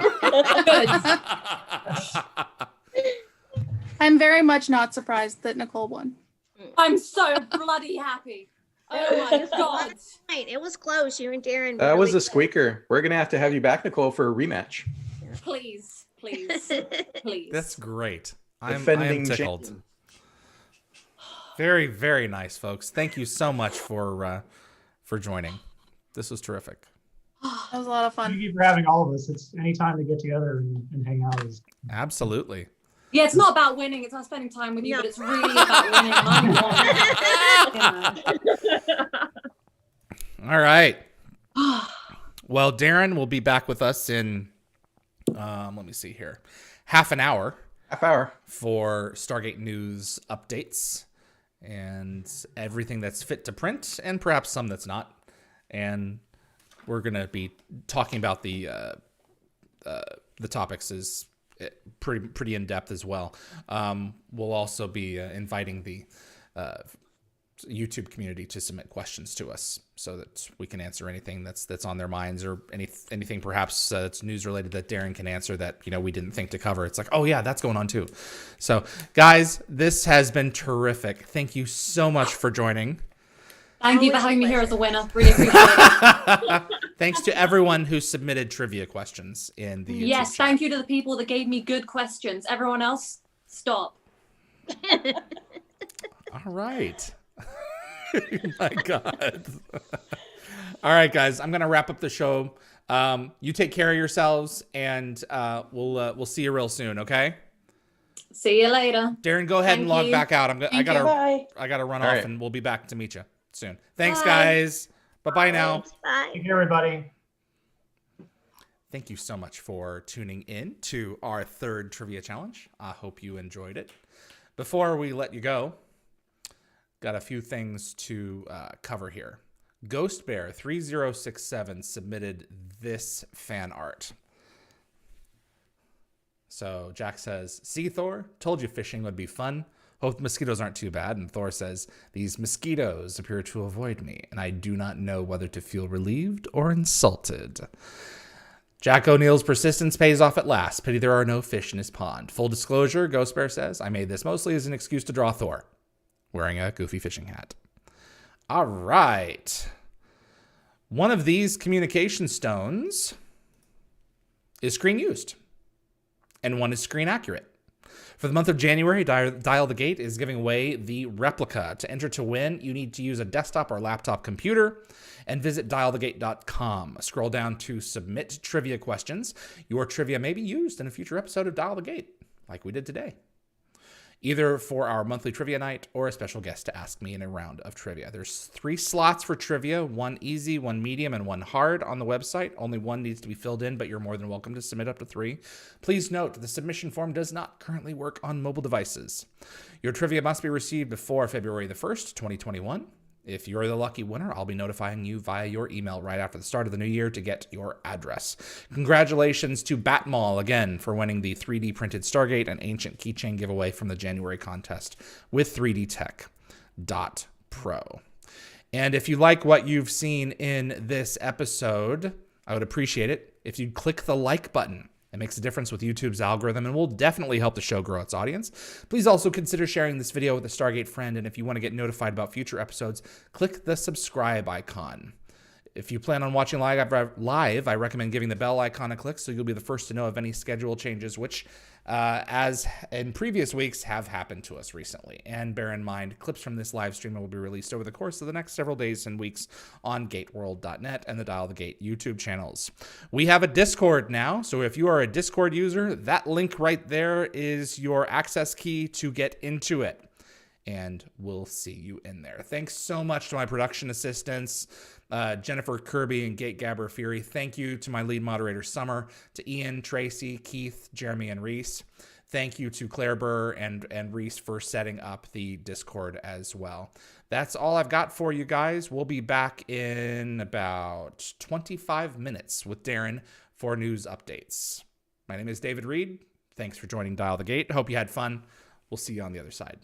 I'm very much not surprised that Nicole won. I'm so bloody happy. Oh my God. Right. It was close. You and Darren. That were was really a squeaker. We're going to have you back, Nicole, for a rematch. Please. Please. That's great. I am Defending tickled. champion. Very, very nice, folks. Thank you so much for joining. This was terrific. That was a lot of Thank fun. you for having all of us. It's any time to get together and hang out is Absolutely. Yeah, it's not about winning. It's not spending time with you, No. but it's really about winning. And I'm All right. Well, Darren will be back with us in, let me see here, half an hour Half hour. for Stargate News updates and everything that's fit to print and perhaps some that's not. And we're going to be talking about the topics is pretty in depth as well. We'll also be inviting the YouTube community to submit questions to us so that we can answer anything that's on their minds or anything perhaps that's news related that Darren can answer that we didn't think to cover. It's like, oh yeah, that's going on too. So guys, this has been terrific. Thank you so much for joining. Thank you for having me here as a winner. Really appreciate it. Thanks to everyone who submitted trivia questions in the YouTube Yes, chat. thank you to the people that gave me good questions. Everyone else, stop. All right. My God. All right, guys, I'm going to wrap up the show. You take care of yourselves, and we'll see you real soon. Okay. See you later. Darren, go ahead and Thank log you. back out. I gotta run All off, right. and we'll be back to meet you soon. Thanks, Bye. guys. Bye now. Thanks, bye. Take care, everybody. Thank you so much for tuning in to our third trivia challenge. I hope you enjoyed it. Before we let you go, got a few things to cover here. Ghost Bear 3067 submitted this fan art. So Jack says, "See, Thor, told you fishing would be fun. Hope the mosquitoes aren't too bad." And Thor says, "These mosquitoes appear to avoid me, and I do not know whether to feel relieved or insulted." Jack O'Neill's persistence pays off at last. Pity there are no fish in his pond. Full disclosure, Ghost Bear says, "I made this mostly as an excuse to draw Thor, wearing a goofy fishing hat." All right. One of these communication stones is screen used, and one is screen accurate. For the month of January, Dial the Gate is giving away the replica. To enter to win, you need to use a desktop or laptop computer and visit dialthegate.com. Scroll down to submit trivia questions. Your trivia may be used in a future episode of Dial the Gate, like we did today, either for our monthly trivia night or a special guest to ask me in a round of trivia. There's 3 slots for trivia, 1 easy, 1 medium, and 1 hard on the website. Only 1 needs to be filled in, but you're more than welcome to submit up to 3. Please note, the submission form does not currently work on mobile devices. Your trivia must be received before February the 1st, 2021. If you're the lucky winner, I'll be notifying you via your email right after the start of the new year to get your address. Congratulations to Batmall again for winning the 3D printed Stargate and Ancient Keychain giveaway from the January contest with 3dtech.pro. And if you like what you've seen in this episode, I would appreciate it if you'd click the like button. It makes a difference with YouTube's algorithm and will definitely help the show grow its audience. Please also consider sharing this video with a Stargate friend, and if you want to get notified about future episodes, click the subscribe icon. If you plan on watching live, I recommend giving the bell icon a click so you'll be the first to know of any schedule changes, which, as in previous weeks, have happened to us recently. And bear in mind, clips from this live stream will be released over the course of the next several days and weeks on gateworld.net and the Dial the Gate YouTube channels. We have a Discord now, so if you are a Discord user, that link right there is your access key to get into it. And we'll see you in there. Thanks so much to my production assistants, Jennifer Kirby and Gate Gabber Fury. Thank you to my lead moderator, Summer, to Ian, Tracy, Keith, Jeremy, and Reese. Thank you to Claire Burr and Reese for setting up the Discord as well. That's all I've got for you guys. We'll be back in about 25 minutes with Darren for news updates. My name is David Reed. Thanks for joining Dial the Gate. Hope you had fun. We'll see you on the other side.